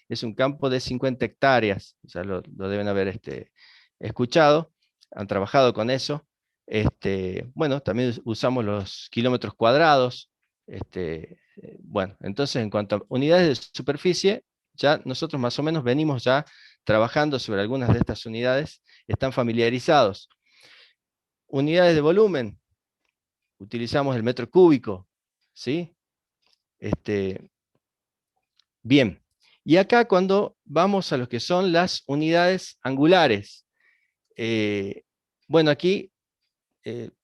es un campo de 50 hectáreas, ya lo deben haber escuchado, han trabajado con eso. Bueno, también usamos los kilómetros cuadrados. Bueno, entonces en cuanto a unidades de superficie, ya nosotros más o menos venimos ya trabajando sobre algunas de estas unidades, están familiarizados. Unidades de volumen, utilizamos el metro cúbico, ¿sí? Bien, y acá cuando vamos a lo que son las unidades angulares, eh, bueno, aquí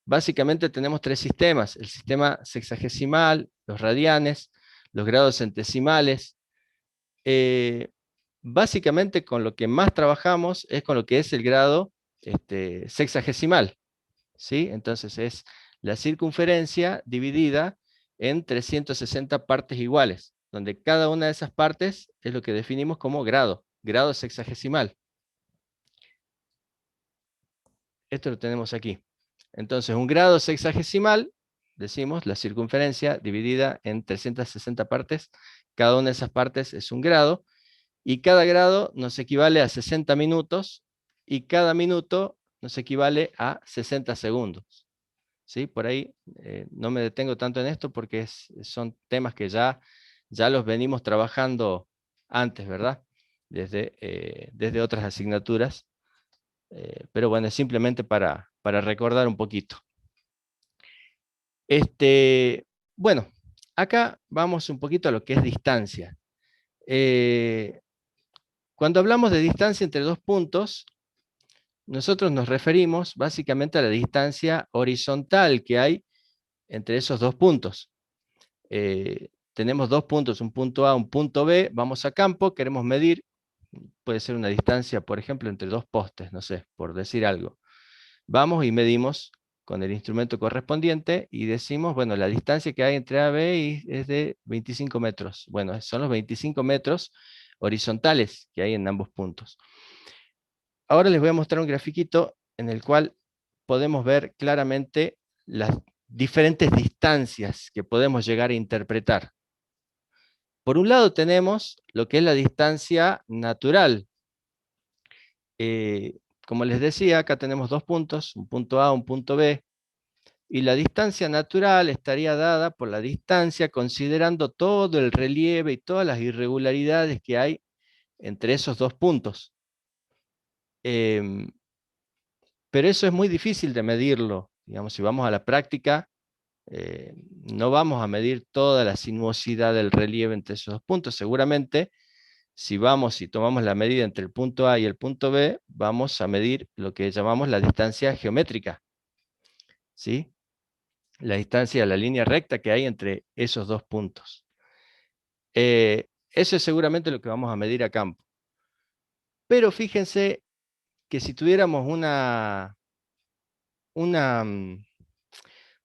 básicamente tenemos tres sistemas: el sistema sexagesimal, los radianes, los grados centesimales. Eh, Básicamente con lo que más trabajamos es con lo que es el grado sexagesimal, ¿sí? Entonces es la circunferencia dividida en 360 partes iguales, donde cada una de esas partes es lo que definimos como grado sexagesimal. Esto lo tenemos aquí. Entonces, un grado sexagesimal, decimos, la circunferencia dividida en 360 partes, cada una de esas partes es un grado, y cada grado nos equivale a 60 minutos, y cada minuto nos equivale a 60 segundos. ¿Sí? Por ahí no me detengo tanto en esto porque son temas que ya los venimos trabajando antes, ¿verdad? Desde otras asignaturas. Pero bueno, es simplemente para recordar un poquito. Bueno, acá vamos un poquito a lo que es distancia. Eh, Cuando hablamos de distancia entre dos puntos, nosotros nos referimos básicamente a la distancia horizontal que hay entre esos dos puntos. Tenemos dos puntos, un punto A, un punto B, vamos a campo, queremos medir, puede ser una distancia, por ejemplo, entre dos postes, no sé, por decir algo. Vamos y medimos con el instrumento correspondiente y decimos, bueno, la distancia que hay entre A y B es de 25 metros. Bueno, son los 25 metros horizontales que hay en ambos puntos. Ahora les voy a mostrar un grafiquito en el cual podemos ver claramente las diferentes distancias que podemos llegar a interpretar. Por un lado tenemos lo que es la distancia natural. Como les decía, acá tenemos dos puntos, un punto A, un punto B, y la distancia natural estaría dada por la distancia considerando todo el relieve y todas las irregularidades que hay entre esos dos puntos. Em, pero eso es muy difícil de medirlo. Digamos, si vamos a la práctica, eh, no vamos a medir toda la sinuosidad del relieve entre esos dos puntos. Seguramente, si vamos y tomamos la medida entre el punto A y el punto B, vamos a medir lo que llamamos la distancia geométrica, ¿sí? La distancia, la línea recta que hay entre esos dos puntos. Eso es seguramente lo que vamos a medir a campo. Pero fíjense que si tuviéramos una, mm,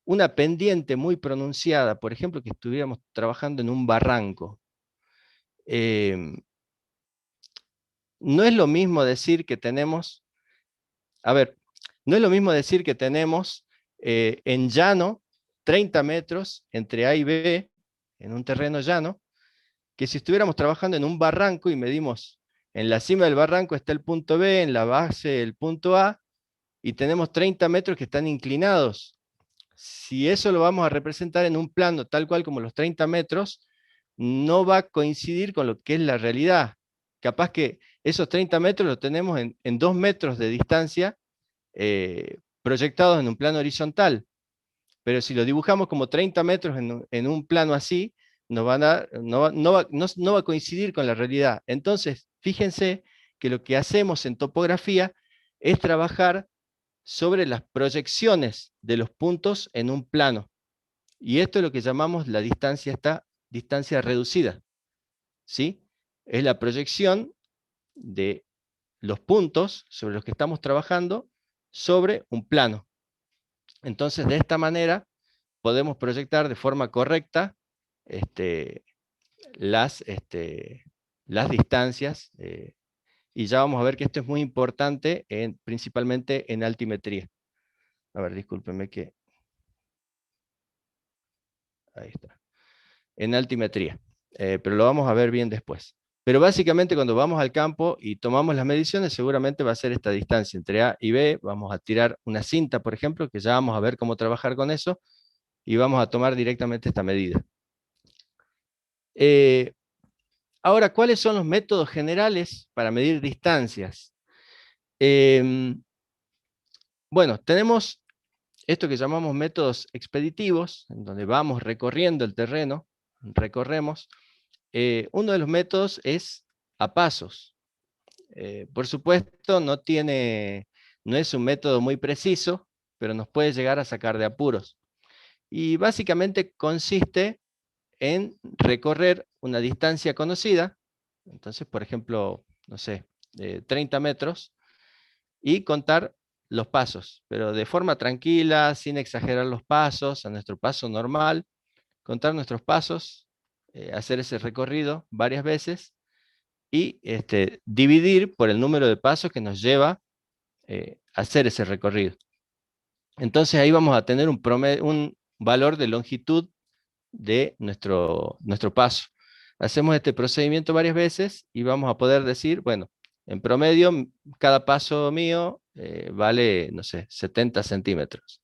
una pendiente muy pronunciada, por ejemplo, que estuviéramos trabajando en un barranco, eh, no es lo mismo decir que tenemos, a ver, no es lo mismo decir que tenemos en llano 30 metros entre A y B, en un terreno llano, que si estuviéramos trabajando en un barranco y medimos en la cima del barranco está el punto B, en la base el punto A, y tenemos 30 metros que están inclinados. Si eso lo vamos a representar en un plano tal cual como los 30 metros, no va a coincidir con lo que es la realidad. Capaz que esos 30 metros los tenemos en 2 metros de distancia proyectados en un plano horizontal. Pero si lo dibujamos como 30 metros en un plano así, no va a coincidir con la realidad. Entonces, fíjense que lo que hacemos en topografía es trabajar sobre las proyecciones de los puntos en un plano. Y esto es lo que llamamos la distancia, esta distancia reducida, ¿sí? Es la proyección de los puntos sobre los que estamos trabajando sobre un plano. Entonces, de esta manera, podemos proyectar de forma correcta este, las distancias, y ya vamos a ver que esto es muy importante, principalmente en altimetría. A ver, discúlpenme que... Ahí está. En altimetría. pero lo vamos a ver bien después. Pero básicamente cuando vamos al campo y tomamos las mediciones, seguramente va a ser esta distancia entre A y B. Vamos a tirar una cinta, por ejemplo, que ya vamos a ver cómo trabajar con eso, y vamos a tomar directamente esta medida. Eh, Ahora, ¿cuáles son los métodos generales para medir distancias? Em, bueno, tenemos esto que llamamos métodos expeditivos, en donde vamos recorriendo el terreno, recorremos. Uno de los métodos es a pasos. Por supuesto, no es un método muy preciso, pero nos puede llegar a sacar de apuros. Y básicamente consiste en recorrer una distancia conocida, entonces, por ejemplo, no sé, 30 metros, y contar los pasos, pero de forma tranquila, sin exagerar los pasos, a nuestro paso normal, contar nuestros pasos, hacer ese recorrido varias veces y dividir por el número de pasos que nos lleva a hacer ese recorrido. Entonces ahí vamos a tener un valor de longitud de nuestro paso. Hacemos este procedimiento varias veces y vamos a poder decir, bueno, en promedio, cada paso mío vale, no sé, 70 centímetros.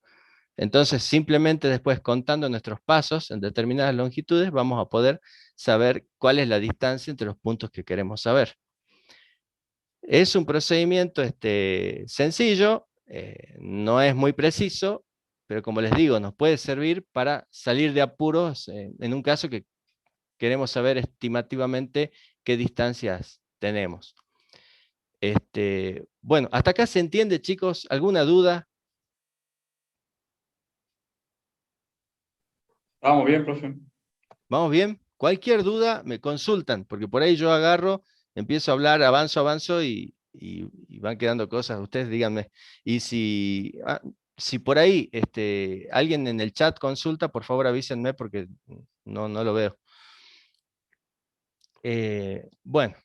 Entonces, simplemente después contando nuestros pasos en determinadas longitudes, vamos a poder saber cuál es la distancia entre los puntos que queremos saber. Es un procedimiento sencillo, no es muy preciso, pero como les digo, nos puede servir para salir de apuros en un caso que queremos saber estimativamente qué distancias tenemos. Bueno, hasta acá se entiende, chicos. ¿Alguna duda? Vamos bien, profe. ¿Vamos bien? Cualquier duda me consultan, porque por ahí yo agarro, empiezo a hablar, avanzo y van quedando cosas. Ustedes díganme. Y si por ahí alguien en el chat consulta, por favor avísenme porque no lo veo. Bueno,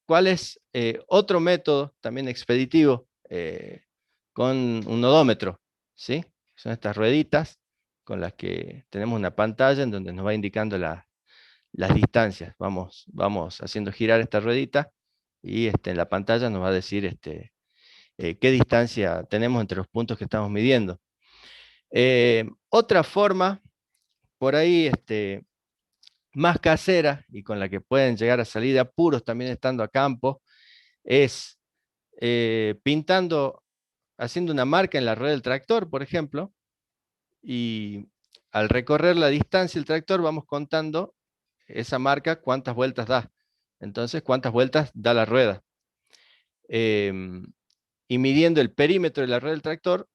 ¿cuál es otro método también expeditivo con un odómetro? ¿Sí? Son estas rueditas con las que tenemos una pantalla en donde nos va indicando las distancias. Vamos haciendo girar esta ruedita y en la pantalla nos va a decir qué distancia tenemos entre los puntos que estamos midiendo. Otra forma, por ahí más casera y con la que pueden llegar a salir de apuros también estando a campo, es pintando, haciendo una marca en la rueda del tractor, por ejemplo, y al recorrer la distancia el tractor vamos contando esa marca cuántas vueltas da. Entonces, cuántas vueltas da la rueda. Y midiendo el perímetro de la rueda del tractor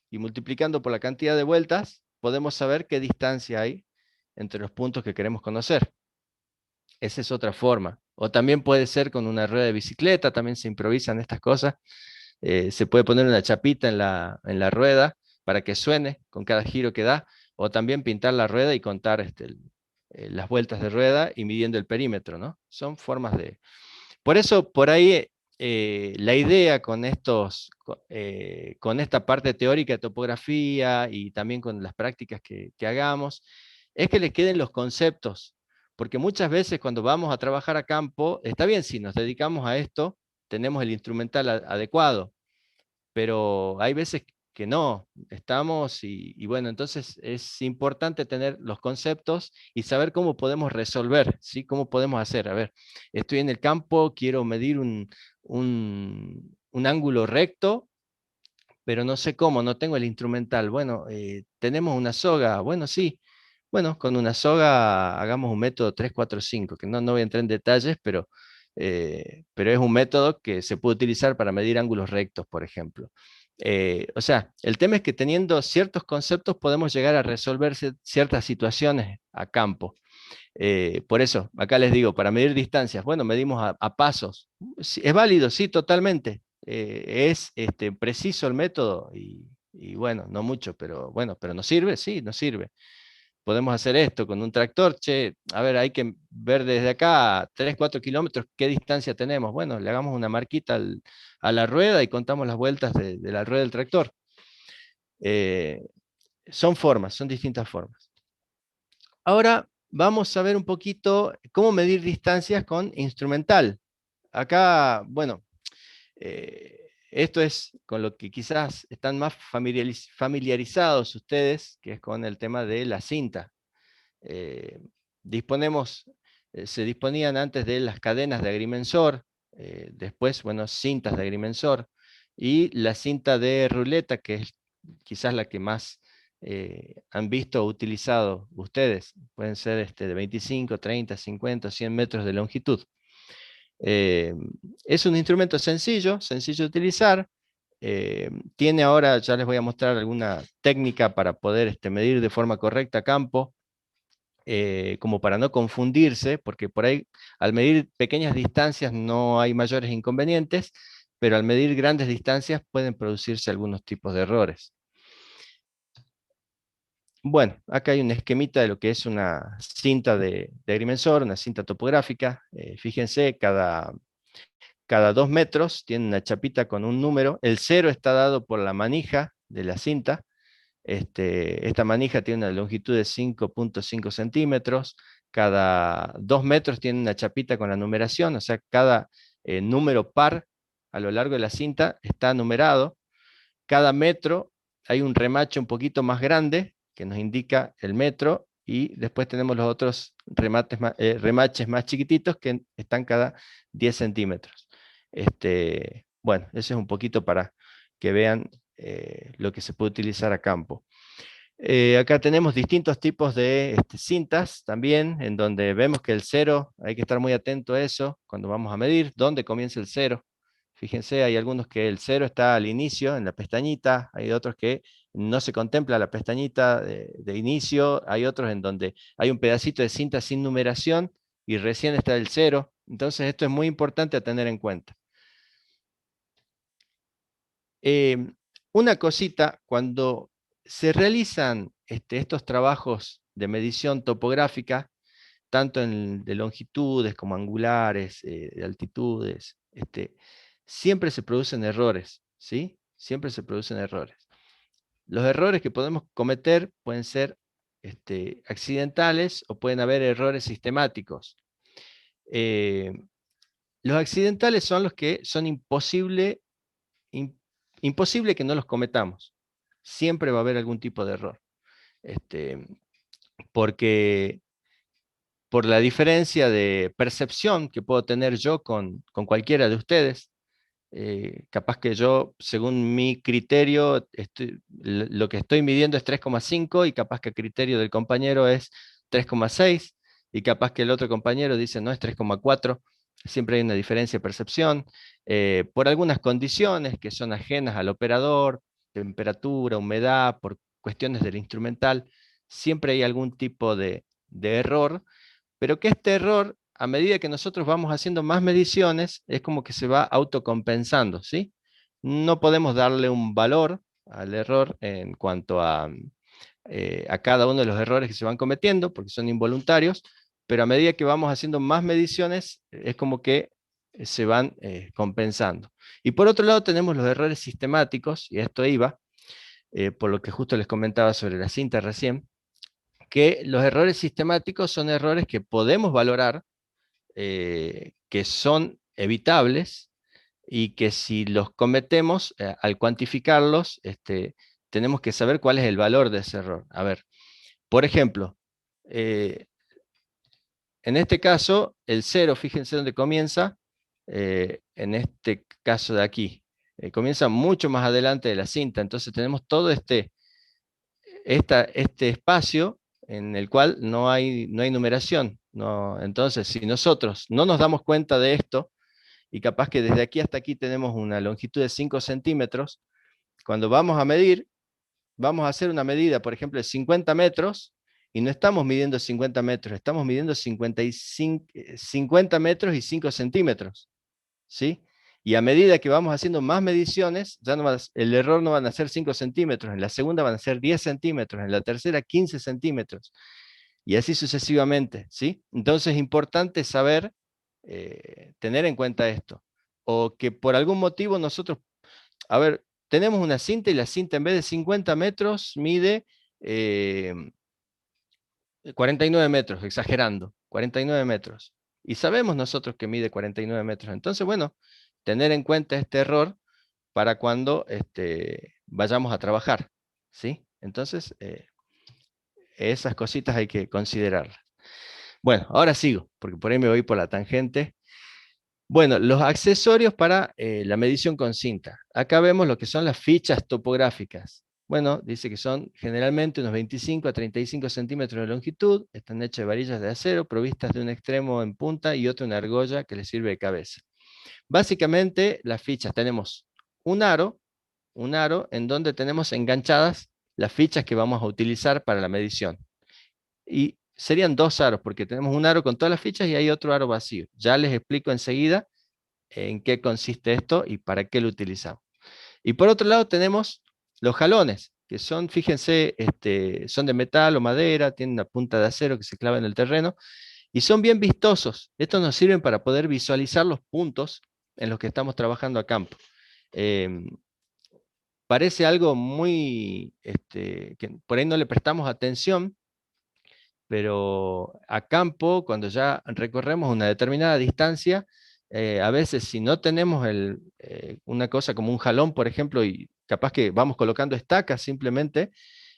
y multiplicando por la cantidad de vueltas, podemos saber qué distancia hay entre los puntos que queremos conocer. Esa es otra forma. O también puede ser con una rueda de bicicleta, también se improvisan estas cosas. Se puede poner una chapita en la rueda para que suene con cada giro que da, o también pintar la rueda y contar las vueltas de rueda y midiendo el perímetro, ¿no? Son formas de... Por eso, por ahí, la idea con esta parte teórica de topografía y también con las prácticas que hagamos, es que les queden los conceptos, porque muchas veces cuando vamos a trabajar a campo, está bien, si nos dedicamos a esto, tenemos el instrumental adecuado, pero hay veces que no, estamos y bueno, entonces es importante tener los conceptos y saber cómo podemos resolver, ¿sí? ¿Cómo podemos hacer? A ver, estoy en el campo, quiero medir un ángulo recto, pero no sé cómo, no tengo el instrumental. Bueno, tenemos una soga, bueno, sí. Bueno, con una soga hagamos un método 3, 4, 5 que no voy a entrar en detalles, pero es un método que se puede utilizar para medir ángulos rectos, por ejemplo. O sea, el tema es que teniendo ciertos conceptos podemos llegar a resolver ciertas situaciones a campo. Por eso, acá les digo, para medir distancias, bueno, medimos a pasos. Sí, es válido, sí, totalmente. Es preciso el método y bueno, no mucho, pero bueno, pero ¿nos sirve? Sí, nos sirve. Podemos hacer esto con un tractor, che, a ver, hay que ver desde acá a 3, 4 kilómetros qué distancia tenemos. Bueno, le hagamos una marquita a la rueda y contamos las vueltas de la rueda del tractor. Son formas, son distintas formas. Ahora, vamos a ver un poquito cómo medir distancias con instrumental. Acá, bueno, esto es con lo que quizás están más familiarizados ustedes, que es con el tema de la cinta. Eh, disponemos, se disponían antes de las cadenas de agrimensor, después, bueno, cintas de agrimensor, y la cinta de ruleta, que es quizás la que más han visto o utilizado ustedes. Pueden ser de 25, 30, 50, 100 metros de longitud. Eh, es un instrumento sencillo, sencillo de utilizar. Tiene ahora, ya les voy a mostrar alguna técnica para poder medir de forma correcta campo, como para no confundirse, porque por ahí al medir pequeñas distancias no hay mayores inconvenientes, pero al medir grandes distancias pueden producirse algunos tipos de errores. Bueno, acá hay un esquemita de lo que es una cinta de agrimensor, una cinta topográfica. Fíjense, cada 2 metros tiene una chapita con un número. El cero está dado por la manija de la cinta. Esta manija tiene una longitud de 5,5 centímetros. Cada 2 metros tiene una chapita con la numeración, o sea, cada número par a lo largo de la cinta está numerado. Cada metro hay un remache un poquito más grande que nos indica el metro, y después tenemos los otros remaches más chiquititos que están cada 10 centímetros. Bueno, eso es un poquito para que vean lo que se puede utilizar a campo. Acá tenemos distintos tipos de cintas también, en donde vemos que el cero, hay que estar muy atento a eso cuando vamos a medir, dónde comienza el cero. Fíjense, hay algunos que el cero está al inicio, en la pestañita, hay otros que no se contempla la pestañita de inicio, hay otros en donde hay un pedacito de cinta sin numeración y recién está el cero. Entonces esto es muy importante a tener en cuenta. Eh, una cosita, cuando se realizan estos trabajos de medición topográfica, tanto de longitudes como angulares, de altitudes, siempre se producen errores, ¿sí? Siempre se producen errores. Los errores que podemos cometer pueden ser accidentales, o pueden haber errores sistemáticos. Eh, los accidentales son los que son imposible que no los cometamos. Siempre va a haber algún tipo de error. Este, porque por la diferencia de percepción que puedo tener yo con cualquiera de ustedes, capaz que yo, según mi criterio, lo que estoy midiendo es 3,5, y capaz que el criterio del compañero es 3,6, y capaz que el otro compañero dice no, es 3,4. Siempre hay una diferencia de percepción, por algunas condiciones que son ajenas al operador, temperatura, humedad, por cuestiones del instrumental. Siempre hay algún tipo de error, pero que este error, a medida que nosotros vamos haciendo más mediciones, es como que se va autocompensando, ¿sí? No podemos darle un valor al error en cuanto a cada uno de los errores que se van cometiendo, porque son involuntarios, pero a medida que vamos haciendo más mediciones, es como que se van compensando. Y por otro lado tenemos los errores sistemáticos, y a esto iba, por lo que justo les comentaba sobre la cinta recién, que los errores sistemáticos son errores que podemos valorar, que son evitables, y que si los cometemos, al cuantificarlos, tenemos que saber cuál es el valor de ese error. A ver, por ejemplo, eh, en este caso, el cero, fíjense dónde comienza, en este caso de aquí. Comienza mucho más adelante de la cinta, entonces tenemos todo este espacio en el cual no hay numeración. No, entonces, si nosotros no nos damos cuenta de esto, y capaz que desde aquí hasta aquí tenemos una longitud de 5 centímetros, cuando vamos a medir, vamos a hacer una medida, por ejemplo, de 50 metros, y no estamos midiendo 50 metros, estamos midiendo 50 metros y 5 centímetros, ¿sí? Y a medida que vamos haciendo más mediciones, ya el error no van a ser 5 centímetros, en la segunda van a ser 10 centímetros, en la tercera 15 centímetros, y así sucesivamente, ¿sí? Entonces es importante saber, tener en cuenta esto. O que por algún motivo nosotros, a ver, tenemos una cinta, y la cinta en vez de 50 metros mide 49 metros, exagerando, 49 metros. Y sabemos nosotros que mide 49 metros. Entonces, bueno, tener en cuenta este error para cuando vayamos a trabajar, ¿sí? Entonces, esas cositas hay que considerarlas. Bueno, ahora sigo, porque por ahí me voy por la tangente. Bueno, los accesorios para la medición con cinta. Acá vemos lo que son las fichas topográficas. Bueno, dice que son generalmente unos 25 a 35 centímetros de longitud, están hechas de varillas de acero, provistas de un extremo en punta y otro en argolla que les sirve de cabeza. Básicamente, las fichas tenemos un aro, un aro en donde tenemos enganchadas las fichas que vamos a utilizar para la medición. Y serían dos aros, porque tenemos un aro con todas las fichas y hay otro aro vacío. Ya les explico enseguida en qué consiste esto y para qué lo utilizamos. Y por otro lado tenemos los jalones, que son, fíjense, son de metal o madera, tienen una punta de acero que se clava en el terreno, y son bien vistosos. Estos nos sirven para poder visualizar los puntos en los que estamos trabajando a campo. Eh, Parece algo muy, que por ahí no le prestamos atención, pero a campo, cuando ya recorremos una determinada distancia, a veces si no tenemos una cosa como un jalón, por ejemplo, y capaz que vamos colocando estacas simplemente,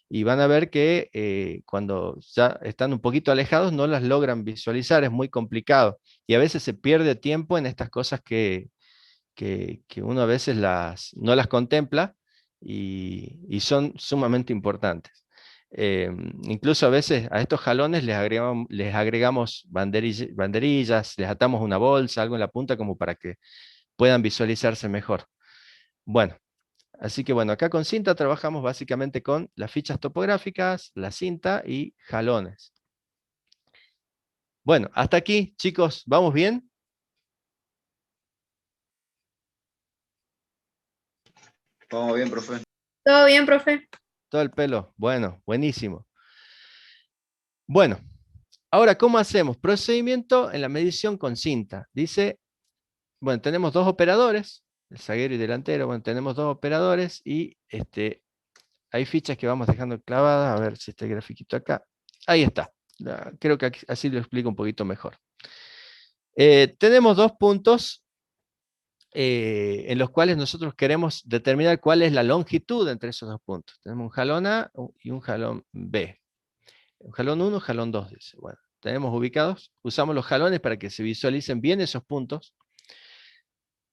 y van a ver que cuando ya están un poquito alejados no las logran visualizar, es muy complicado. Y a veces se pierde tiempo en estas cosas que uno a veces no las contempla y son sumamente importantes. Incluso a veces a estos jalones les agregamos banderillas, les atamos una bolsa, algo en la punta como para que puedan visualizarse mejor. Bueno, así que bueno, acá con cinta trabajamos básicamente con las fichas topográficas, la cinta y jalones. Bueno, hasta aquí, chicos, ¿vamos bien? Vamos bien, profe. Todo bien, profe. Todo el pelo. Bueno, buenísimo. Bueno, ahora, ¿cómo hacemos? Procedimiento en la medición con cinta. Dice, bueno, tenemos dos operadores, el zaguero y delantero, bueno, tenemos dos operadores y hay fichas que vamos dejando clavadas, a ver si está el grafiquito acá. Ahí está. Creo que así lo explico un poquito mejor. Tenemos dos puntos en los cuales nosotros queremos determinar cuál es la longitud entre esos dos puntos. Tenemos un jalón A y un jalón B. Un jalón 1, jalón 2, dice. Bueno, tenemos ubicados, usamos los jalones para que se visualicen bien esos puntos.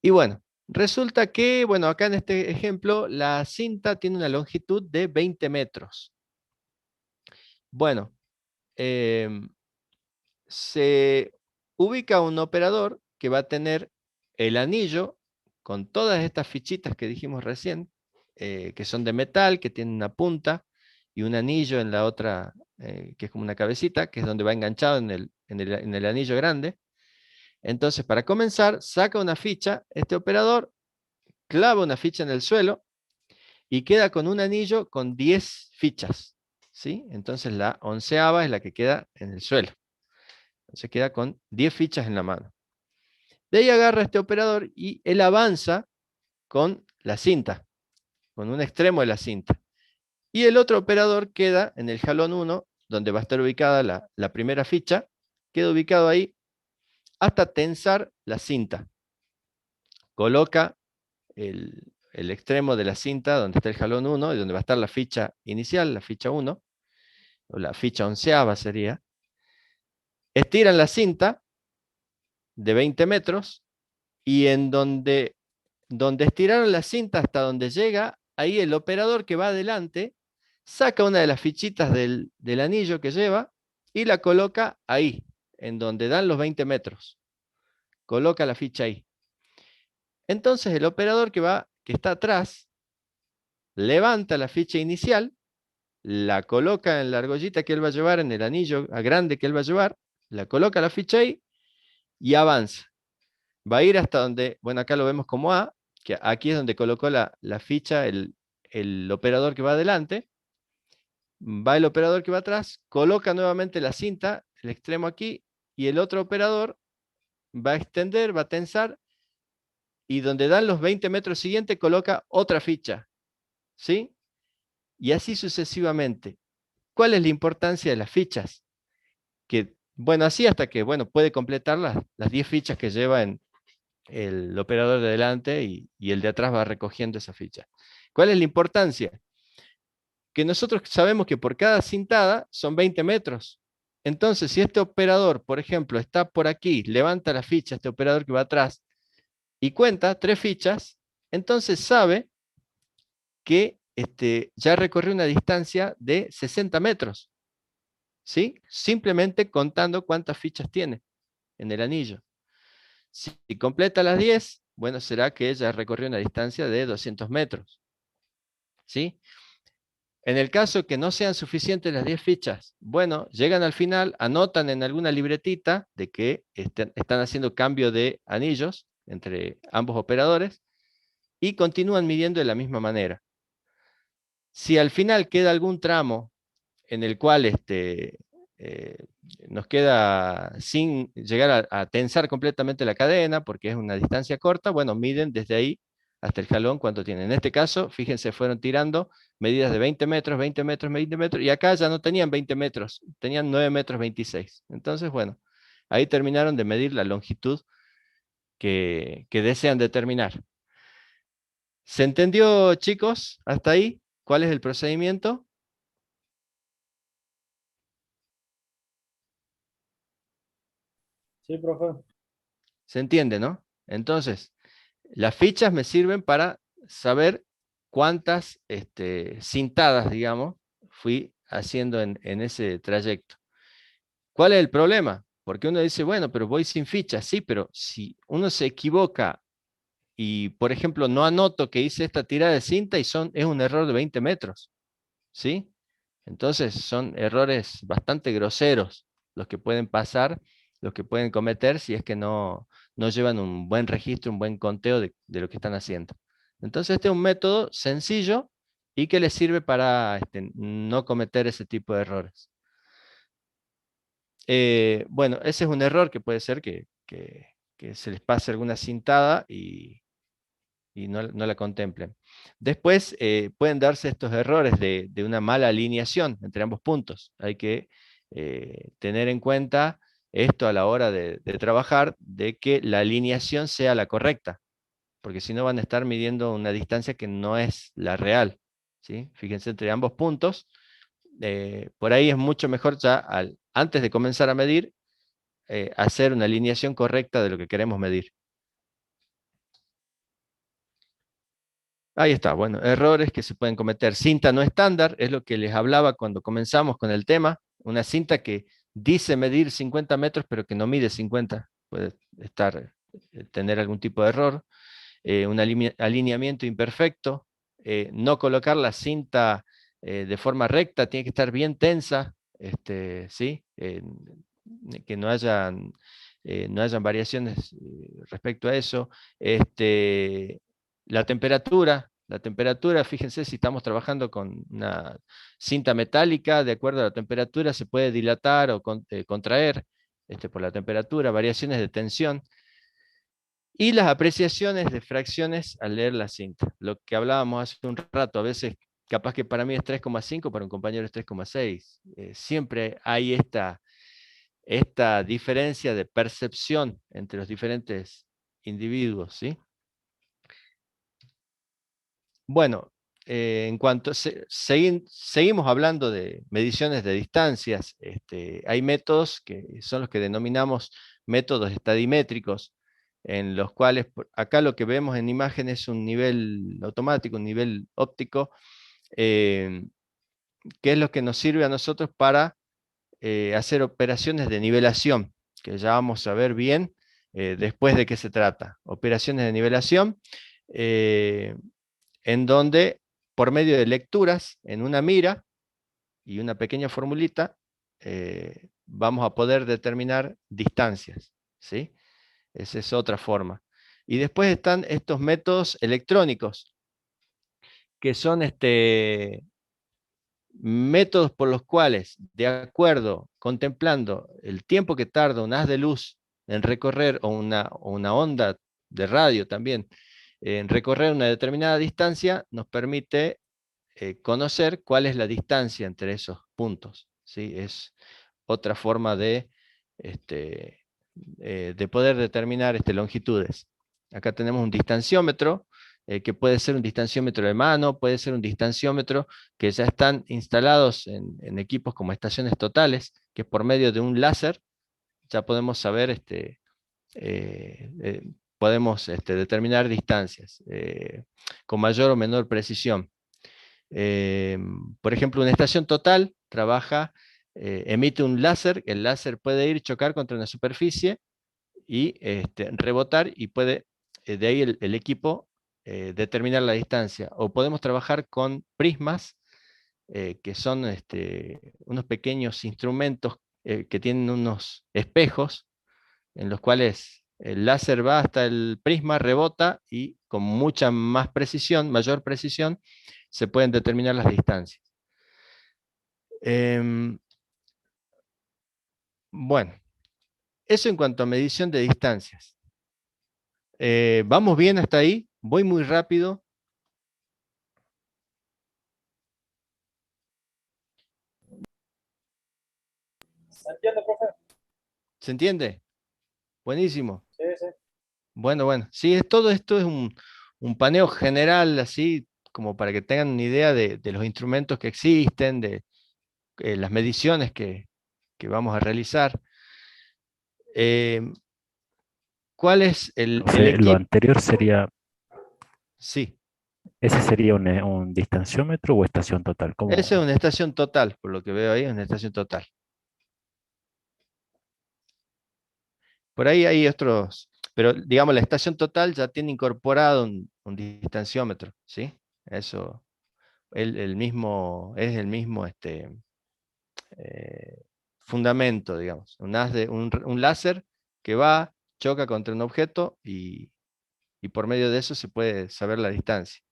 Y bueno, resulta que, bueno, acá en este ejemplo, la cinta tiene una longitud de 20 metros. Bueno, se ubica un operador que va a tener el anillo con todas estas fichitas que dijimos recién, que son de metal, que tienen una punta y un anillo en la otra, que es como una cabecita, que es donde va enganchado en el anillo grande. Entonces, para comenzar, saca una ficha, este operador clava una ficha en el suelo y queda con un anillo con 10 fichas, ¿sí? Entonces la onceava es la que queda en el suelo. Se queda con 10 fichas en la mano. De ahí agarra este operador y él avanza con la cinta, con un extremo de la cinta. Y el otro operador queda en el jalón 1, donde va a estar ubicada la primera ficha, queda ubicado ahí hasta tensar la cinta. Coloca el extremo de la cinta donde está el jalón 1 y donde va a estar la ficha inicial, la ficha 1, o la ficha onceava sería. Estiran la cinta de 20 metros y en donde estiraron la cinta hasta donde llega, ahí el operador que va adelante saca una de las fichitas del anillo que lleva y la coloca ahí, en donde dan los 20 metros. Coloca la ficha ahí. Entonces el operador que está atrás, levanta la ficha inicial, la coloca en la argollita que él va a llevar, en el anillo grande que él va a llevar, la coloca la ficha ahí y avanza. Va a ir hasta donde, bueno, acá lo vemos como A, que aquí es donde colocó la ficha el operador que va adelante. Va el operador que va atrás, coloca nuevamente la cinta, el extremo aquí, y el otro operador va a extender, va a tensar, y donde dan los 20 metros siguientes coloca otra ficha, ¿sí? Y así sucesivamente. ¿Cuál es la importancia de las fichas? bueno, así hasta que, bueno, puede completar las 10 fichas que lleva en el operador de delante y el de atrás va recogiendo esa ficha. ¿Cuál es la importancia? Que nosotros sabemos que por cada cintada son 20 metros. Entonces, si este operador, por ejemplo, está por aquí, levanta la ficha, este operador que va atrás, y cuenta 3 fichas, entonces sabe que ya recorrió una distancia de 60 metros, ¿sí? Simplemente contando cuántas fichas tiene en el anillo. Si completa las 10, bueno, será que ella recorrió una distancia de 200 metros, ¿sí? En el caso que no sean suficientes las 10 fichas, bueno, llegan al final, anotan en alguna libretita de que están haciendo cambio de anillos entre ambos operadores y continúan midiendo de la misma manera. Si al final queda algún tramo en el cual eh, nos queda sin llegar a tensar completamente la cadena, porque es una distancia corta, bueno, miden desde ahí hasta el jalón cuánto tienen. En este caso, fíjense, fueron tirando medidas de 20 metros, 20 metros, 20 metros, y acá ya no tenían 20 metros, tenían 9 metros 26. Entonces, bueno, ahí terminaron de medir la longitud que desean determinar. ¿Se entendió, chicos, hasta ahí? ¿Cuál es el procedimiento? Sí, profe. ¿Se entiende, no? Entonces, las fichas me sirven para saber cuántas cintadas, digamos, fui haciendo en ese trayecto. ¿Cuál es el problema? Porque uno dice, bueno, pero voy sin fichas. Sí, pero si uno se equivoca y, por ejemplo, no anoto que hice esta tirada de cinta y es un error de 20 metros, ¿sí? Entonces son errores bastante groseros los que pueden pasar, los que pueden cometer si es que no llevan un buen registro, un buen conteo de lo que están haciendo. Entonces este es un método sencillo y que les sirve para no cometer ese tipo de errores. Bueno, ese es un error que puede ser que se les pase alguna cintada y no la contemplen. Después pueden darse estos errores de una mala alineación entre ambos puntos. Hay que tener en cuenta esto a la hora de trabajar, de que la alineación sea la correcta, porque si no van a estar midiendo una distancia que no es la real, ¿sí? Fíjense, entre ambos puntos, por ahí es mucho mejor ya antes de comenzar a medir, hacer una alineación correcta de lo que queremos medir. Ahí está, bueno, errores que se pueden cometer. Cinta no estándar, es lo que les hablaba cuando comenzamos con el tema. Una cinta que dice medir 50 metros, pero que no mide 50. Puede tener algún tipo de error. Un alineamiento imperfecto. No colocar la cinta de forma recta, tiene que estar bien tensa, ¿sí? Que no hayan variaciones respecto a eso. La temperatura, fíjense si estamos trabajando con una cinta metálica, de acuerdo a la temperatura se puede dilatar o contraer por la temperatura, variaciones de tensión y las apreciaciones de fracciones al leer la cinta. Lo que hablábamos hace un rato, a veces capaz que para mí es 3,5, para un compañero es 3,6. Siempre hay esta diferencia de percepción entre los diferentes individuos, ¿sí? Bueno, en cuanto seguimos hablando de mediciones de distancias, hay métodos que son los que denominamos métodos estadimétricos, en los cuales acá lo que vemos en imagen es un nivel automático, un nivel óptico, eh, que es lo que nos sirve a nosotros para hacer operaciones de nivelación, que ya vamos a ver bien después de qué se trata. Operaciones de nivelación. En donde por medio de lecturas en una mira y una pequeña formulita, vamos a poder determinar distancias, ¿sí? Esa es otra forma. Y después están estos métodos electrónicos, que son métodos por los cuales, de acuerdo, contemplando el tiempo que tarda un haz de luz en recorrer, o una onda de radio también, en recorrer una determinada distancia, nos permite conocer cuál es la distancia entre esos puntos, ¿sí? otra forma de poder determinar longitudes. Acá tenemos un distanciómetro, que puede ser un distanciómetro de mano, puede ser un distanciómetro que ya están instalados en equipos como estaciones totales, que por medio de un láser ya podemos saber, podemos determinar distancias con mayor o menor precisión. Por ejemplo, una estación total trabaja, emite un láser, el láser puede ir chocar contra una superficie y rebotar, y puede, de ahí el equipo, determinar la distancia. O podemos trabajar con prismas, que son unos pequeños instrumentos que tienen unos espejos en los cuales el láser va hasta el prisma, rebota, y con mucha más precisión, mayor precisión, se pueden determinar las distancias. Bueno, eso en cuanto a medición de distancias. ¿Vamos bien hasta ahí? ¿Voy muy rápido? ¿Se entiende, profe? ¿Se entiende? Buenísimo. Sí, sí. Bueno. Sí, todo esto es un paneo general, así como para que tengan una idea de los instrumentos que existen, de las mediciones que vamos a realizar. ¿Cuál es el Lo equipo? anterior sería, Sí, ¿ese sería un distanciómetro o estación total? esa es ¿Cómo? una estación total, por lo que veo ahí, es una estación total. Por ahí hay otros, pero digamos, la estación total ya tiene incorporado un distanciómetro, ¿sí? Eso, el mismo, es el mismo eh, fundamento, digamos. Un láser que va, choca contra un objeto, y por medio de eso se puede saber la distancia.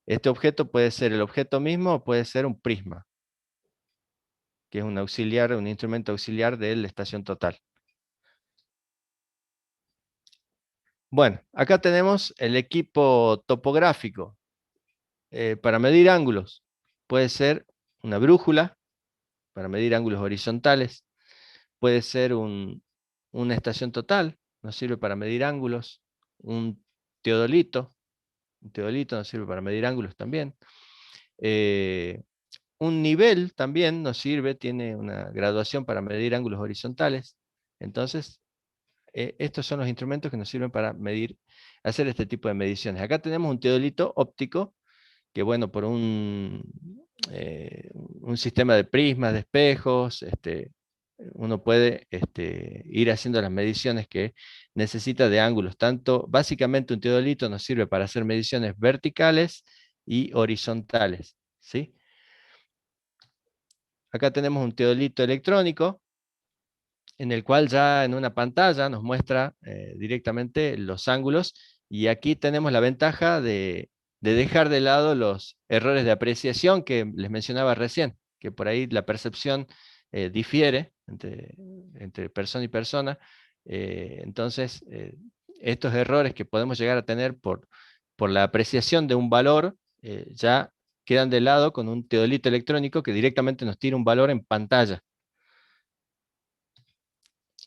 Este objeto puede ser el objeto mismo o puede ser un prisma, que es un auxiliar, un instrumento auxiliar de la estación total. Bueno, acá tenemos el equipo topográfico para medir ángulos. Puede ser una brújula para medir ángulos horizontales. Puede ser una estación total, nos sirve para medir ángulos. Un teodolito, nos sirve para medir ángulos también. Un nivel también nos sirve, tiene una graduación para medir ángulos horizontales. Entonces, estos son los instrumentos que nos sirven para medir, hacer este tipo de mediciones. Acá tenemos un teodolito óptico, que bueno, por un sistema de prismas, de espejos, uno puede ir haciendo las mediciones que necesita de ángulos. Básicamente un teodolito nos sirve para hacer mediciones verticales y horizontales, ¿sí? Acá tenemos un teodolito electrónico, en el cual ya en una pantalla nos muestra directamente los ángulos, y aquí tenemos la ventaja de dejar de lado los errores de apreciación que les mencionaba recién, que por ahí la percepción difiere entre persona y persona. Entonces, estos errores que podemos llegar a tener por la apreciación de un valor, ya quedan de lado con un teodolito electrónico que directamente nos tira un valor en pantalla.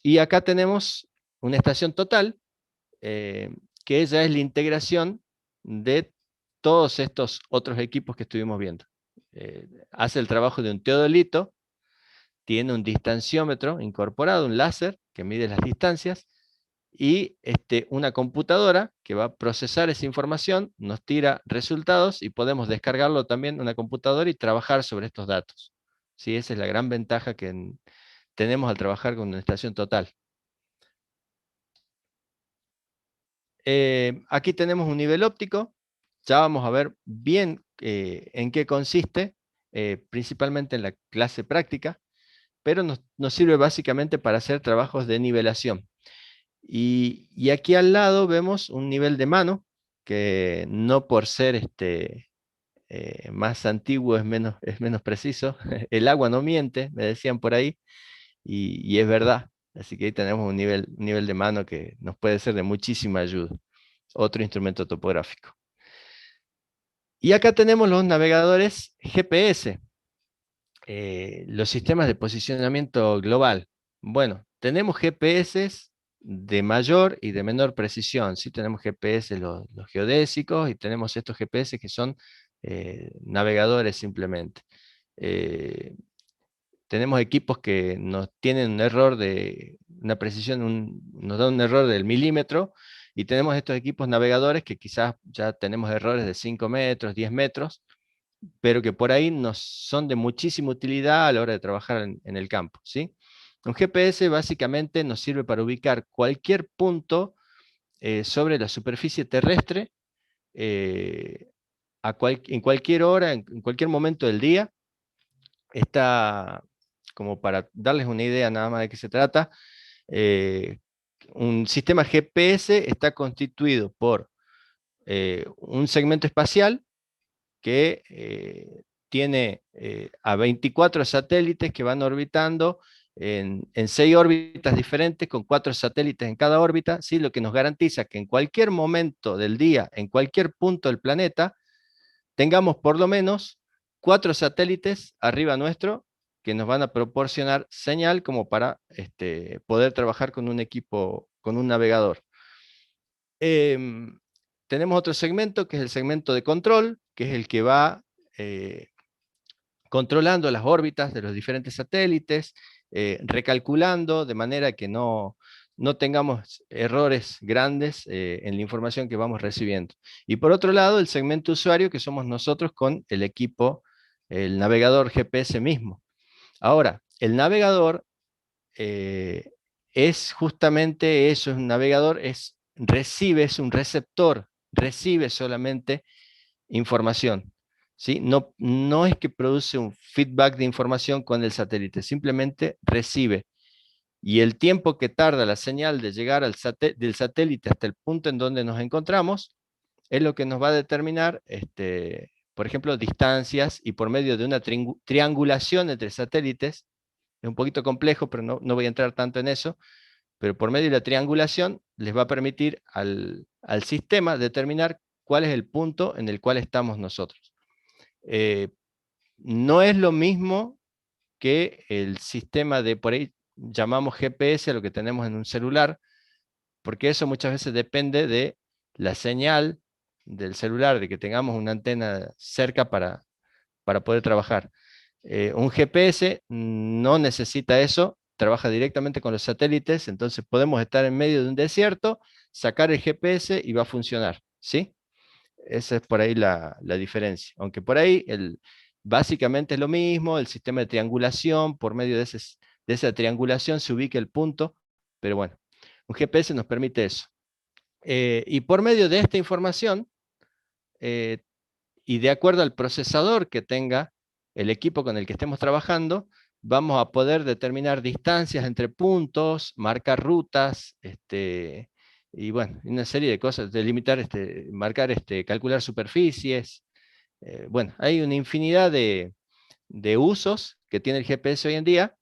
Y acá tenemos una estación total, que ya es la integración de todos estos otros equipos que estuvimos viendo. Hace el trabajo de un teodolito, tiene un distanciómetro incorporado, un láser que mide las distancias, y una computadora que va a procesar esa información, nos tira resultados, y podemos descargarlo también en una computadora y trabajar sobre estos datos. ¿Sí? Esa es la gran ventaja que tenemos al trabajar con una estación total. Aquí tenemos un nivel óptico. Ya vamos a ver bien en qué consiste, principalmente en la clase práctica, pero nos sirve básicamente para hacer trabajos de nivelación. Y aquí al lado vemos un nivel de mano, que no por ser más antiguo es menos preciso. El agua no miente, me decían por ahí, y es verdad. Así que ahí tenemos un nivel de mano que nos puede ser de muchísima ayuda. Otro instrumento topográfico. Y acá tenemos los navegadores GPS. los sistemas de posicionamiento global. Bueno, tenemos GPS de mayor y de menor precisión. Sí, tenemos GPS los geodésicos y tenemos estos GPS que son navegadores simplemente. Tenemos equipos que nos tienen un error de una precisión, nos dan un error del milímetro, y tenemos estos equipos navegadores que quizás ya tenemos errores de 5 metros, 10 metros, pero que por ahí nos son de muchísima utilidad a la hora de trabajar en el campo, ¿sí? Un GPS básicamente nos sirve para ubicar cualquier punto sobre la superficie terrestre eh, en cualquier hora, en cualquier momento del día. Está, como para darles una idea nada más de qué se trata, eh, un sistema GPS está constituido por un segmento espacial que tiene a 24 satélites que van orbitando en 6 órbitas diferentes, con 4 satélites en cada órbita, ¿sí? Lo que nos garantiza que en cualquier momento del día, en cualquier punto del planeta, tengamos por lo menos 4 satélites arriba nuestro que nos van a proporcionar señal como para poder trabajar con un equipo, con un navegador. Tenemos otro segmento que es el segmento de control, que es el que va controlando las órbitas de los diferentes satélites, recalculando de manera que no tengamos errores grandes en la información que vamos recibiendo. Y por otro lado, el segmento usuario, que somos nosotros con el equipo, el navegador GPS mismo. Ahora, el navegador es justamente eso, es un navegador, recibe, es un receptor, recibe solamente información, ¿sí? No es que produce un feedback de información con el satélite, simplemente recibe. Y el tiempo que tarda la señal de llegar del satélite hasta el punto en donde nos encontramos es lo que nos va a determinar, por ejemplo, distancias, y por medio de una triangulación entre satélites. Es un poquito complejo, pero no voy a entrar tanto en eso, pero por medio de la triangulación les va a permitir al sistema determinar cuál es el punto en el cual estamos nosotros. No es lo mismo que el sistema de, por ahí llamamos GPS a lo que tenemos en un celular, porque eso muchas veces depende de la señal del celular, de que tengamos una antena cerca para poder trabajar. Un GPS no necesita eso, trabaja directamente con los satélites, entonces podemos estar en medio de un desierto, sacar el GPS y va a funcionar, ¿sí? Esa es por ahí la diferencia. Aunque por ahí básicamente es lo mismo, el sistema de triangulación, por medio de esa triangulación se ubica el punto, pero bueno, un GPS nos permite eso. Y por medio de esta información, y de acuerdo al procesador que tenga el equipo con el que estemos trabajando, vamos a poder determinar distancias entre puntos, marcar rutas, y bueno, una serie de cosas, delimitar, marcar, calcular superficies. Bueno, hay una infinidad de usos que tiene el GPS hoy en día,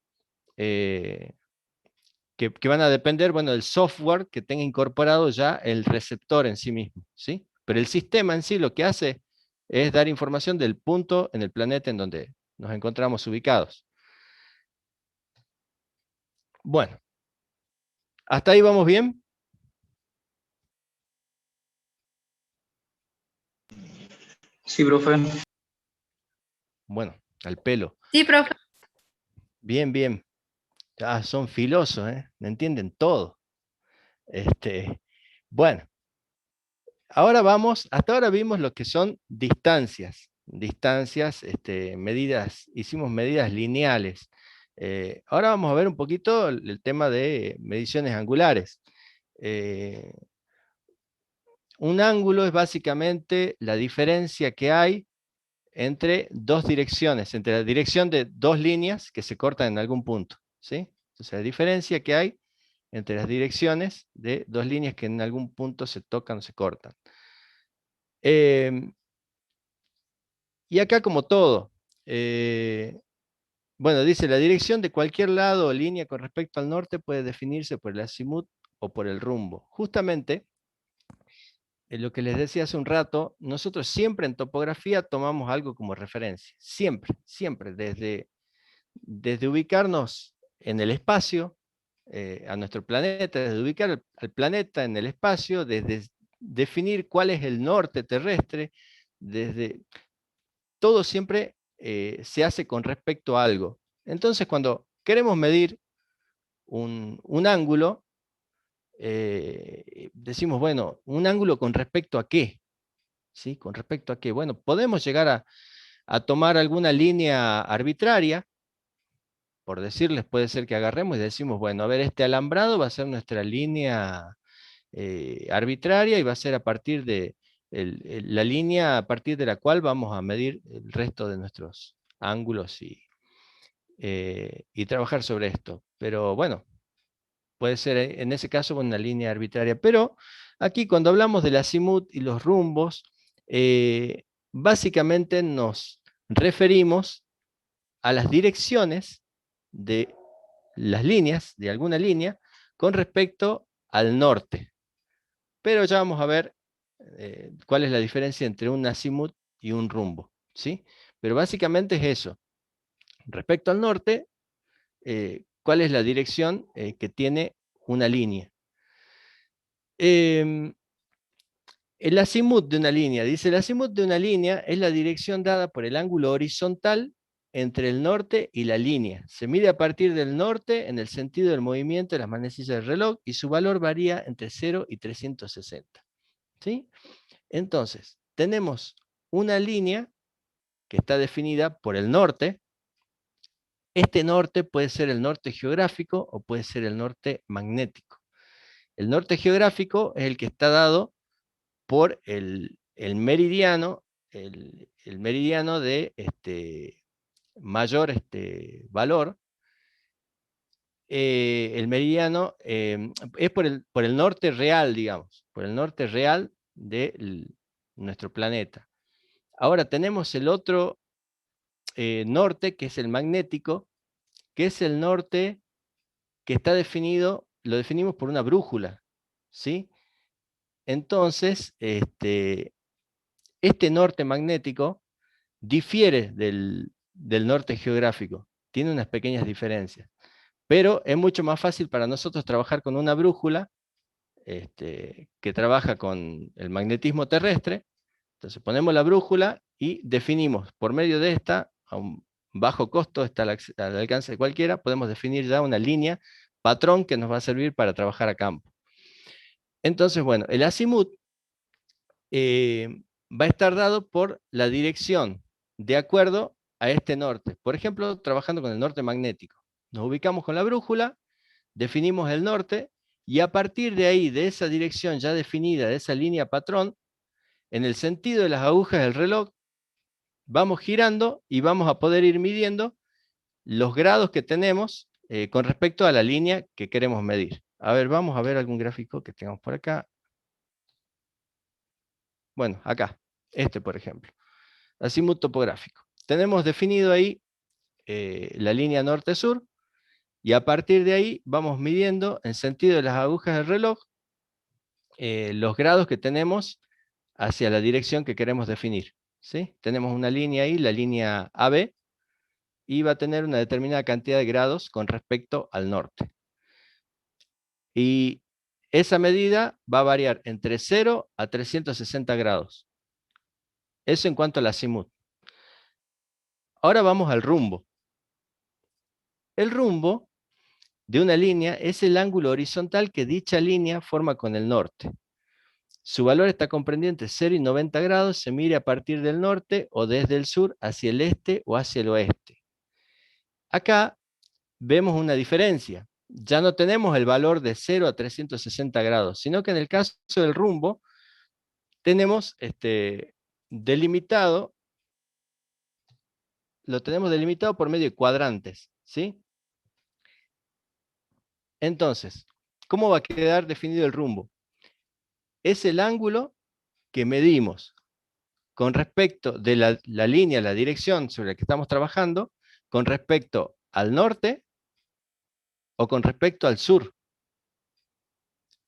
eh, que van a depender, bueno, del software que tenga incorporado ya el receptor en sí mismo, ¿sí? Pero el sistema en sí lo que hace es dar información del punto en el planeta en donde nos encontramos ubicados. Bueno, ¿hasta ahí vamos bien? Sí, profe. Bueno, al pelo. Sí, profe. Bien, bien. Ah, son filosos, ¿eh? Entienden todo. Bueno, ahora vamos, hasta ahora vimos lo que son distancias. Distancias, medidas, hicimos medidas lineales. Ahora vamos a ver un poquito el tema de mediciones angulares. Un ángulo es básicamente la diferencia que hay entre dos direcciones, entre la dirección de dos líneas que se cortan en algún punto, ¿sí? Entonces, la diferencia que hay entre las direcciones de dos líneas que en algún punto se tocan o se cortan. Y acá, como todo, bueno, dice, la dirección de cualquier lado o línea con respecto al norte puede definirse por el azimut o por el rumbo. Justamente, lo que les decía hace un rato, nosotros siempre en topografía tomamos algo como referencia. Siempre, siempre, desde desde ubicarnos en el espacio, a nuestro planeta, desde ubicar al planeta en el espacio, desde definir cuál es el norte terrestre, desde todo siempre se hace con respecto a algo. Entonces, cuando queremos medir un ángulo, decimos, bueno, ¿un ángulo con respecto a qué? ¿Sí? ¿Con respecto a qué? Bueno, podemos llegar a tomar alguna línea arbitraria, por decirles, puede ser que agarremos y decimos, bueno, a ver, este alambrado va a ser nuestra línea arbitraria y va a ser a partir de la línea a partir de la cual vamos a medir el resto de nuestros ángulos y trabajar sobre esto. Pero bueno, puede ser en ese caso una línea arbitraria. Pero aquí cuando hablamos del azimut y los rumbos, básicamente nos referimos a las direcciones de las líneas, de alguna línea, con respecto al norte. Pero ya vamos a ver cuál es la diferencia entre un azimut y un rumbo, ¿sí? Pero básicamente es eso. Respecto al norte, ¿cuál es la dirección que tiene una línea? El azimut de una línea, dice, el azimut de una línea es la dirección dada por el ángulo horizontal entre el norte y la línea. Se mide a partir del norte en el sentido del movimiento de las manecillas del reloj y su valor varía entre 0 y 360. ¿Sí? Entonces, tenemos una línea que está definida por el norte. Este norte puede ser el norte geográfico o puede ser el norte magnético. El norte geográfico es el que está dado por el meridiano, el meridiano de mayor valor. El meridiano es por el norte real, digamos, por el norte real de nuestro planeta. Ahora tenemos el otro norte, que es el magnético, que es el norte que está definido, lo definimos por una brújula, ¿sí? Entonces, este norte magnético difiere del norte geográfico, tiene unas pequeñas diferencias, pero es mucho más fácil para nosotros trabajar con una brújula que trabaja con el magnetismo terrestre. Entonces ponemos la brújula y definimos por medio de esta, a un bajo costo, está al alcance de cualquiera, podemos definir ya una línea patrón que nos va a servir para trabajar a campo. Entonces, bueno, el azimut va a estar dado por la dirección de acuerdo a este norte. Por ejemplo, trabajando con el norte magnético. Nos ubicamos con la brújula, definimos el norte y a partir de ahí, de esa dirección ya definida, de esa línea patrón, en el sentido de las agujas del reloj, vamos girando y vamos a poder ir midiendo los grados que tenemos con respecto a la línea que queremos medir. A ver, vamos a ver algún gráfico que tengamos por acá. Bueno, acá, por ejemplo. Azimut topográfico. Tenemos definido ahí la línea norte-sur y a partir de ahí vamos midiendo en sentido de las agujas del reloj los grados que tenemos hacia la dirección que queremos definir. ¿Sí? Tenemos una línea ahí, la línea AB, y va a tener una determinada cantidad de grados con respecto al norte. Y esa medida va a variar entre 0 a 360 grados. Eso en cuanto al azimut. Ahora vamos al rumbo. El rumbo de una línea es el ángulo horizontal que dicha línea forma con el norte. Su valor está comprendido entre 0 y 90 grados, se mire a partir del norte o desde el sur hacia el este o hacia el oeste. Acá vemos una diferencia. Ya no tenemos el valor de 0 a 360 grados, sino que en el caso del rumbo tenemos delimitado, lo tenemos delimitado por medio de cuadrantes, ¿sí? Entonces, ¿cómo va a quedar definido el rumbo? Es el ángulo que medimos con respecto de la línea, la dirección sobre la que estamos trabajando, con respecto al norte o con respecto al sur.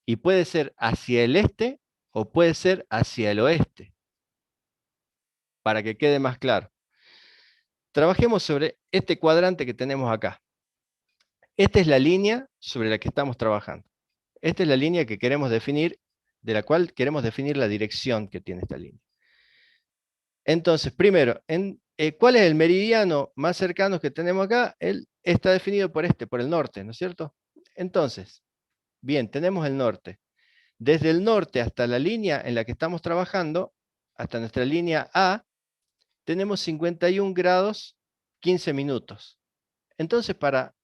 Y puede ser hacia el este o puede ser hacia el oeste, para que quede más claro. trabajemos sobre este cuadrante que tenemos acá. Esta es la línea sobre la que estamos trabajando. Esta es la línea que queremos definir, de la cual queremos definir la dirección que tiene esta línea. Entonces, primero, ¿cuál es el meridiano más cercano que tenemos acá? Él está definido por el norte, ¿no es cierto? Entonces, bien, tenemos el norte. Desde el norte hasta la línea en la que estamos trabajando, hasta nuestra línea A, tenemos 51 grados 15 minutos. Entonces, para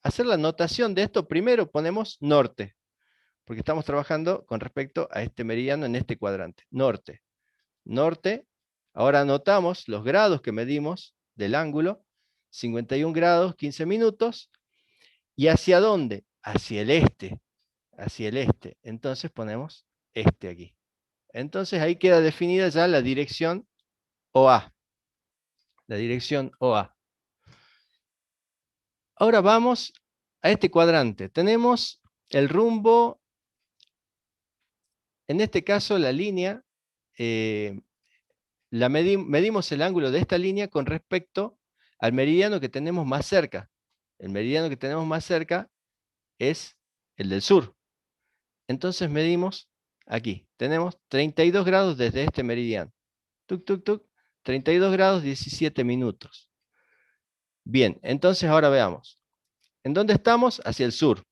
hacer la notación de esto, primero ponemos norte, porque estamos trabajando con respecto a este meridiano en este cuadrante. Norte, norte. Ahora anotamos los grados que medimos del ángulo, 51 grados 15 minutos. ¿Y hacia dónde? Hacia el este. Hacia el este. Entonces ponemos este aquí. Entonces ahí queda definida ya la dirección OA. La dirección OA. Ahora vamos a este cuadrante. Tenemos el rumbo, en este caso la línea, medimos el ángulo de esta línea con respecto al meridiano que tenemos más cerca. El meridiano que tenemos más cerca es el del sur. Entonces medimos aquí. Tenemos 32 grados desde este meridiano. Tuc, tuc, tuc. 32 grados 17 minutos. Bien, entonces ahora veamos. ¿En dónde estamos? Hacia el sur.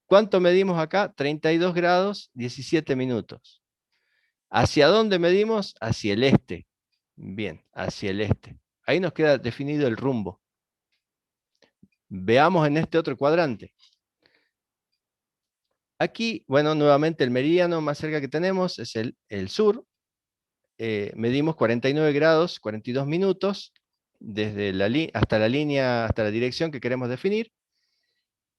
¿Cuánto medimos acá? 32 grados 17 minutos. ¿Hacia dónde medimos? Hacia el este. Bien, hacia el este. Ahí nos queda definido el rumbo. Veamos en este otro cuadrante. Aquí, bueno, nuevamente el meridiano más cerca que tenemos es el sur. Medimos 49 grados 42 minutos desde hasta la línea, hasta la dirección que queremos definir.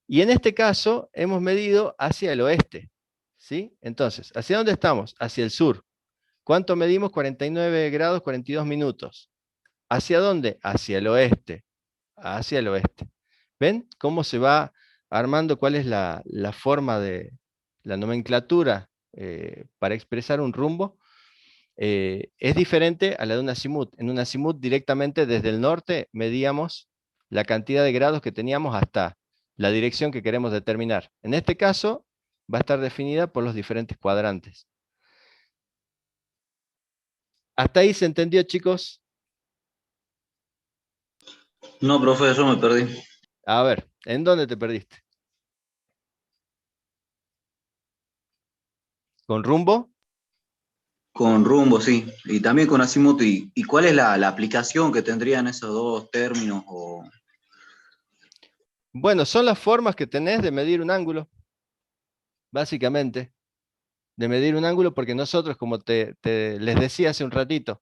Y en este caso hemos medido hacia el oeste. ¿Sí? Entonces, ¿hacia dónde estamos? Hacia el sur. ¿Cuánto medimos? 49 grados 42 minutos. ¿Hacia dónde? Hacia el oeste. Hacia el oeste. ¿Ven cómo se va armando? ¿Cuál es la forma de la nomenclatura para expresar un rumbo? Es diferente a la de un azimut. En un azimut directamente desde el norte medíamos la cantidad de grados que teníamos hasta la dirección que queremos determinar. En este caso va a estar definida por los diferentes cuadrantes. ¿Hasta ahí se entendió, chicos? No, profe, yo me perdí. A ver, ¿en dónde te perdiste? ¿Con rumbo? Con rumbo, sí. Y también con azimut. ¿Y cuál es la aplicación que tendrían esos dos términos? Bueno, son las formas que tenés de medir un ángulo, básicamente. De medir un ángulo porque nosotros, como les decía hace un ratito,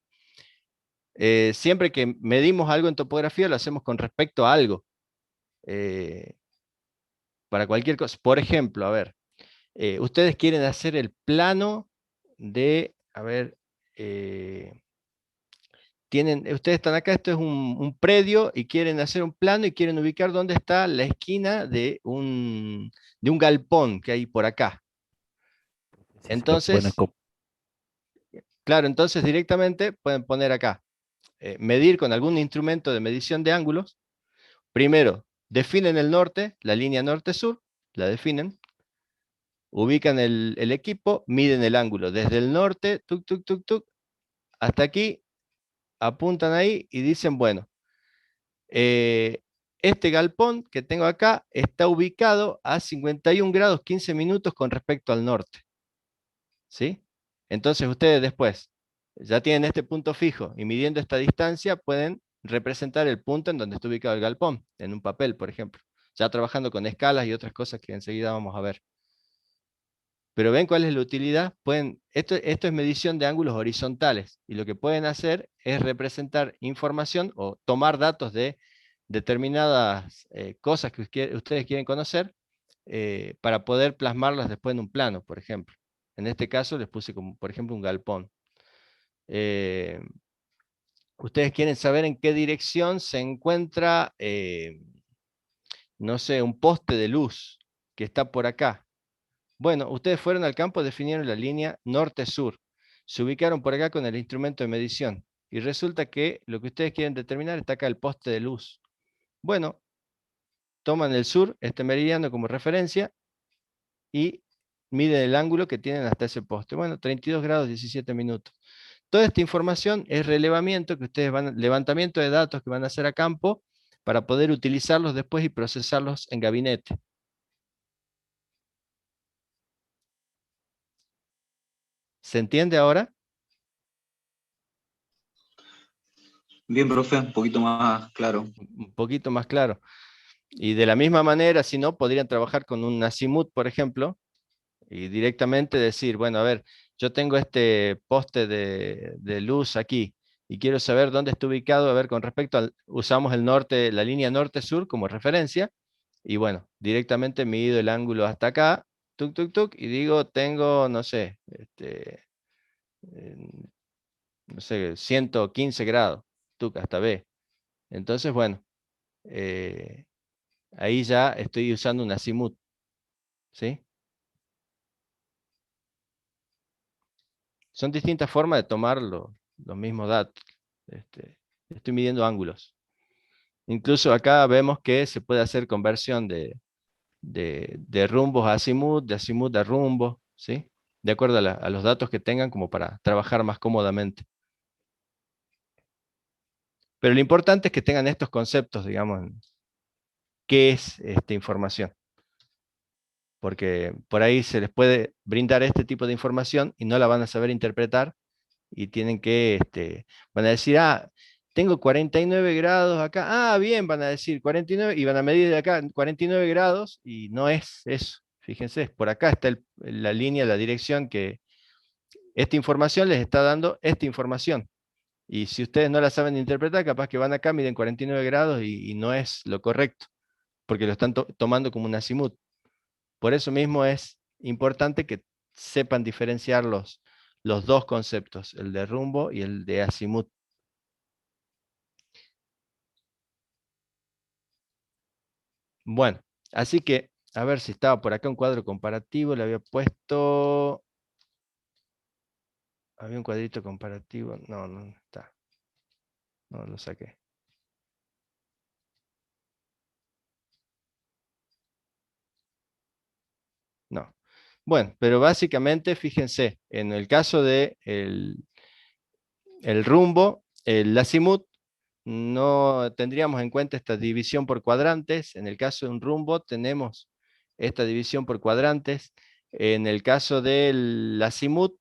siempre que medimos algo en topografía lo hacemos con respecto a algo. Para cualquier cosa. Por ejemplo, a ver, ustedes quieren hacer el plano de, a ver, ustedes están acá, esto es un predio y quieren hacer un plano y quieren ubicar dónde está la esquina de un galpón que hay por acá. Entonces, claro, entonces directamente pueden poner acá, medir con algún instrumento de medición de ángulos. Primero, definen el norte, la línea norte-sur, la definen. Ubican el equipo, miden el ángulo desde el norte, tuc, tuc, tuc, tuc, hasta aquí, apuntan ahí y dicen, bueno, este galpón que tengo acá está ubicado a 51 grados 15 minutos con respecto al norte. ¿Sí? Entonces ustedes después ya tienen este punto fijo y midiendo esta distancia pueden representar el punto en donde está ubicado el galpón, en un papel, por ejemplo. Ya trabajando con escalas y otras cosas que enseguida vamos a ver. Pero ven cuál es la utilidad. Esto es medición de ángulos horizontales y lo que pueden hacer es representar información o tomar datos de determinadas cosas que ustedes quieren conocer para poder plasmarlas después en un plano, por ejemplo. En este caso les puse como, por ejemplo, un galpón. Ustedes quieren saber en qué dirección se encuentra, no sé, un poste de luz que está por acá. Bueno, ustedes fueron al campo, definieron la línea norte-sur. Se ubicaron por acá con el instrumento de medición. y resulta que lo que ustedes quieren determinar está acá, el poste de luz. Bueno, toman el sur, este meridiano como referencia, y miden el ángulo que tienen hasta ese poste. Bueno, 32 grados 17 minutos. Toda esta información es relevamiento que ustedes levantamiento de datos que van a hacer a campo para poder utilizarlos después y procesarlos en gabinete. ¿Se entiende ahora? Bien, profe, un poquito más claro. Un poquito más claro. Y de la misma manera, si no, podrían trabajar con un azimut, por ejemplo, y directamente decir, bueno, a ver, yo tengo este poste de luz aquí y quiero saber dónde está ubicado, a ver, con respecto al, usamos el norte, la línea norte-sur como referencia, y bueno, directamente mido el ángulo hasta acá, tuk, tuk, tuk, y digo, tengo, no sé, no sé, 115 grados, tuk, hasta B. Entonces, bueno, eh, ahí ya estoy usando un azimut, ¿sí? Son distintas formas de tomar los mismos datos. Estoy midiendo ángulos. Incluso acá vemos que se puede hacer conversión de rumbos a azimut a rumbo, ¿sí? De acuerdo a los datos que tengan como para trabajar más cómodamente. Pero lo importante es que tengan estos conceptos, digamos, qué es esta información. Porque por ahí se les puede brindar este tipo de información y no la van a saber interpretar y tienen que, van a decir, ah, tengo 49 grados acá, ah, bien, van a decir 49 y van a medir de acá 49 grados y no es eso. Fíjense, por acá está la línea, la dirección que esta información les está dando esta información. Y si ustedes no la saben interpretar, capaz que van acá, miden 49 grados y no es lo correcto, porque lo están tomando como un azimut. Por eso mismo es importante que sepan diferenciar los dos conceptos, el de rumbo y el de azimut. Bueno, así que, a ver si estaba por acá un cuadro comparativo, le había puesto... Había un cuadrito comparativo, no, no está. No, lo saqué. No. Bueno, pero básicamente, fíjense, en el caso de el rumbo, el azimut, no tendríamos en cuenta esta división por cuadrantes. En el caso de un rumbo tenemos esta división por cuadrantes. En el caso del azimut,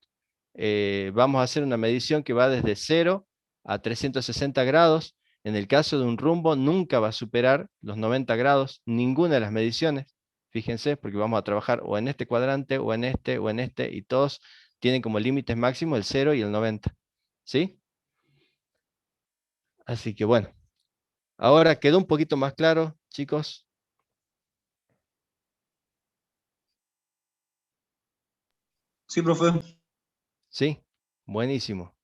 vamos a hacer una medición que va desde 0 a 360 grados. En el caso de un rumbo, nunca va a superar los 90 grados, ninguna de las mediciones. Fíjense, porque vamos a trabajar o en este cuadrante, o en este, o en este, y todos tienen como límites máximos el 0 y el 90. ¿Sí? Así que bueno. Ahora quedó un poquito más claro, chicos. Sí, profe. Sí, buenísimo.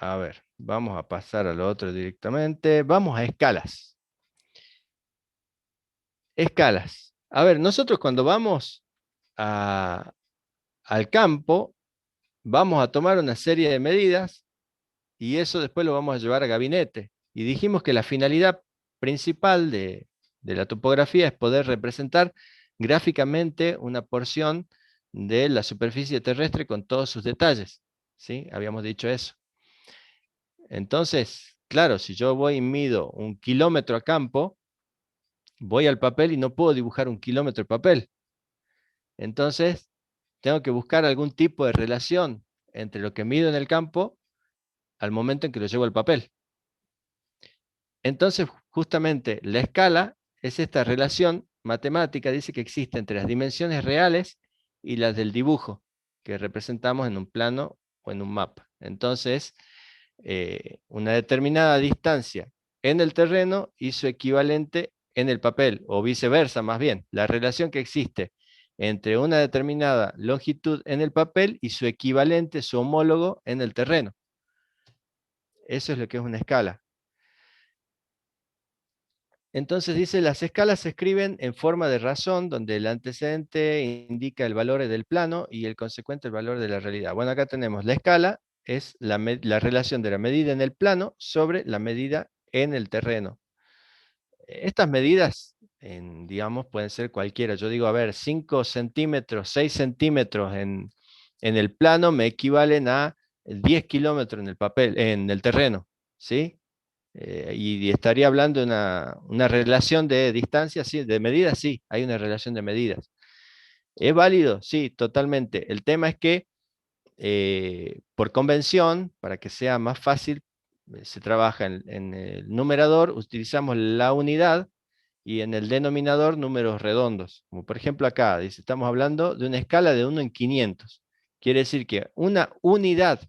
A ver, vamos a pasar a lo otro directamente. Vamos a escalas. Escalas. A ver, nosotros cuando vamos al campo, vamos a tomar una serie de medidas y eso después lo vamos a llevar a gabinete. Y dijimos que la finalidad principal de la topografía es poder representar gráficamente una porción de la superficie terrestre con todos sus detalles. ¿Sí? Habíamos dicho eso. Entonces, claro, si yo voy y mido 1 kilómetro a campo, voy al papel y no puedo dibujar 1 kilómetro de papel. Entonces, tengo que buscar algún tipo de relación entre lo que mido en el campo al momento en que lo llevo al papel. Entonces, justamente, la escala es esta relación matemática, dice que existe entre las dimensiones reales y las del dibujo, que representamos en un plano o en un mapa. Entonces, una determinada distancia en el terreno y su equivalente en el papel, o viceversa más bien, la relación que existe entre una determinada longitud en el papel y su equivalente, su homólogo en el terreno. Eso es lo que es una escala. Entonces dice, las escalas se escriben en forma de razón, donde el antecedente indica el valor del plano y el consecuente el valor de la realidad. Bueno, acá tenemos la escala, es la relación de la medida en el plano sobre la medida en el terreno. Estas medidas, digamos, pueden ser cualquiera. Yo digo, a ver, 5 centímetros, 6 centímetros en el plano me equivalen a 10 kilómetros en el papel, en el terreno, ¿sí? Y estaría hablando de una relación de distancia, sí, de medidas, sí, hay una relación de medidas. ¿Es válido? Sí, totalmente. El tema es que por convención, para que sea más fácil, se trabaja en el numerador, utilizamos la unidad y en el denominador números redondos. Como por ejemplo acá, dice, estamos hablando de una escala de 1 en 500. Quiere decir que una unidad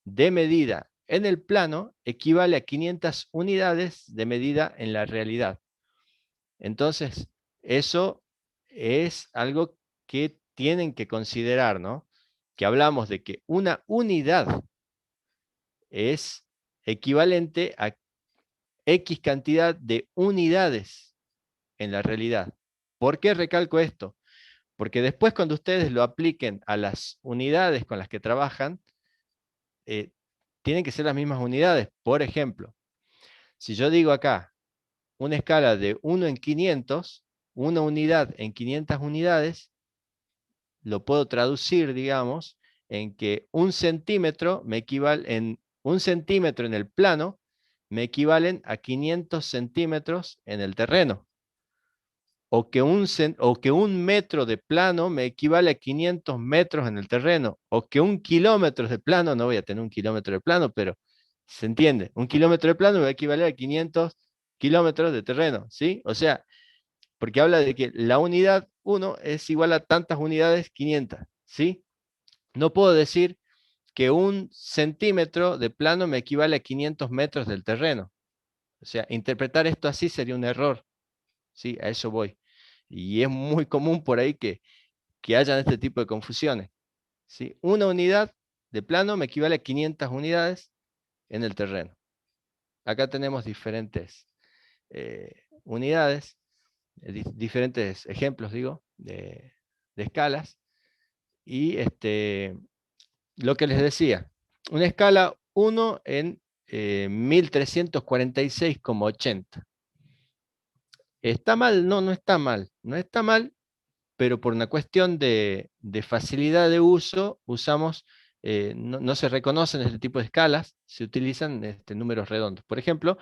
de medida en el plano equivale a 500 unidades de medida en la realidad. Entonces, eso es algo que tienen que considerar, ¿no? Que hablamos de que una unidad es equivalente a X cantidad de unidades en la realidad. ¿Por qué recalco esto? Porque después cuando ustedes lo apliquen a las unidades con las que trabajan, tienen que ser las mismas unidades. Por ejemplo, si yo digo acá una escala de 1 en 500, una unidad en 500 unidades, lo puedo traducir, digamos, en que un centímetro un centímetro en el plano me equivalen a 500 centímetros en el terreno. O que un metro de plano me equivale a 500 metros en el terreno. O que un kilómetro de plano, no voy a tener un kilómetro de plano, pero se entiende. Un kilómetro de plano me va a equivaler a 500 kilómetros de terreno, ¿sí? O sea, porque habla de que la unidad 1 es igual a tantas unidades 500, ¿sí? No puedo decir que un centímetro de plano me equivale a 500 metros del terreno. O sea, interpretar esto así sería un error, ¿sí? A eso voy. Y es muy común por ahí que hayan este tipo de confusiones, ¿sí? Una unidad de plano me equivale a 500 unidades en el terreno. Acá tenemos diferentes unidades, diferentes ejemplos, digo, de escalas. Y lo que les decía, una escala 1 en 1346,80. ¿Está mal? No, no está mal. No está mal, pero por una cuestión de facilidad de uso, no se reconocen este tipo de escalas, se utilizan números redondos. Por ejemplo,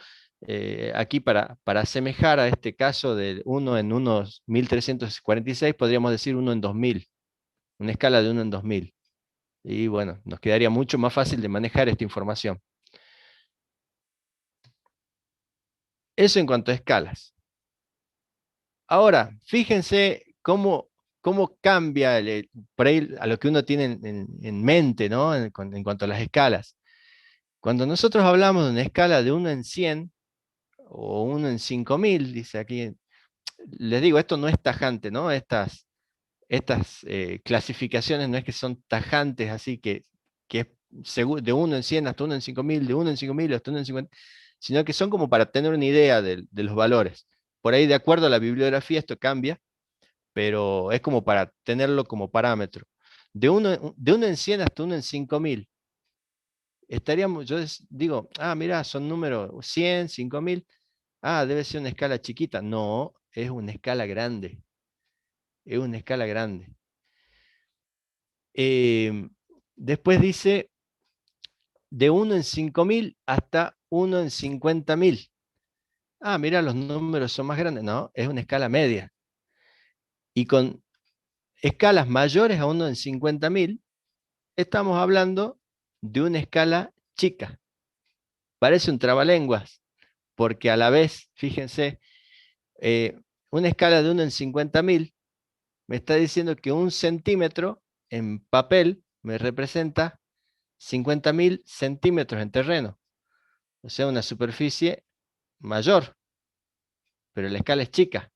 aquí para asemejar a este caso de 1 en unos 1346, podríamos decir 1 en 2000, una escala de 1 en 2000. Y bueno, nos quedaría mucho más fácil de manejar esta información. Eso en cuanto a escalas. Ahora, fíjense cómo cambia por ahí a lo que uno tiene en mente, ¿no? En cuanto a las escalas. Cuando nosotros hablamos de una escala de 1 en 100 o 1 en 5000, dice aquí, les digo, esto no es tajante, ¿no? Estas clasificaciones no es que son tajantes, así que es de 1 en 100 hasta 1 en 5000, de 1 en 5000 hasta 1 en 50, sino que son como para tener una idea de los valores. Por ahí, de acuerdo a la bibliografía, esto cambia, pero es como para tenerlo como parámetro. De uno en 100 hasta 1 en 5000, yo digo, mira, son números 100, 5000, debe ser una escala chiquita. No, es una escala grande. Es una escala grande. Después dice de 1 en 5000 hasta 1 en 50.000. Mira, los números son más grandes. No, es una escala media. Y con escalas mayores a 1 en 50.000, estamos hablando de una escala chica. Parece un trabalenguas, porque a la vez, fíjense, una escala de 1 en 50.000 me está diciendo que un centímetro en papel me representa 50.000 centímetros en terreno. O sea, una superficie mayor, pero la escala es chica.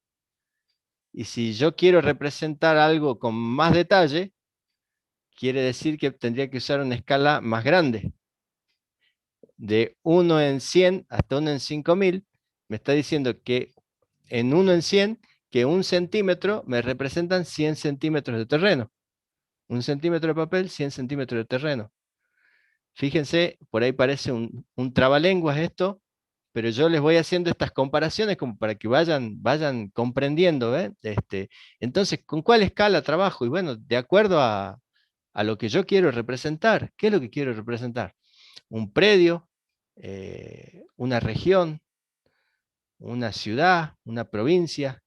Y si yo quiero representar algo con más detalle, quiere decir que tendría que usar una escala más grande. De 1 en 100 hasta 1 en 5000, me está diciendo que en 1 en 100, que 1 centímetro me representan 100 centímetros de terreno. 1 centímetro de papel, 100 centímetros de terreno. Fíjense, por ahí parece un trabalenguas esto, pero yo les voy haciendo estas comparaciones como para que vayan comprendiendo, ¿eh? Entonces, ¿con cuál escala trabajo? Y bueno, de acuerdo a lo que yo quiero representar. ¿Qué es lo que quiero representar? Un predio, una región, una ciudad, una provincia.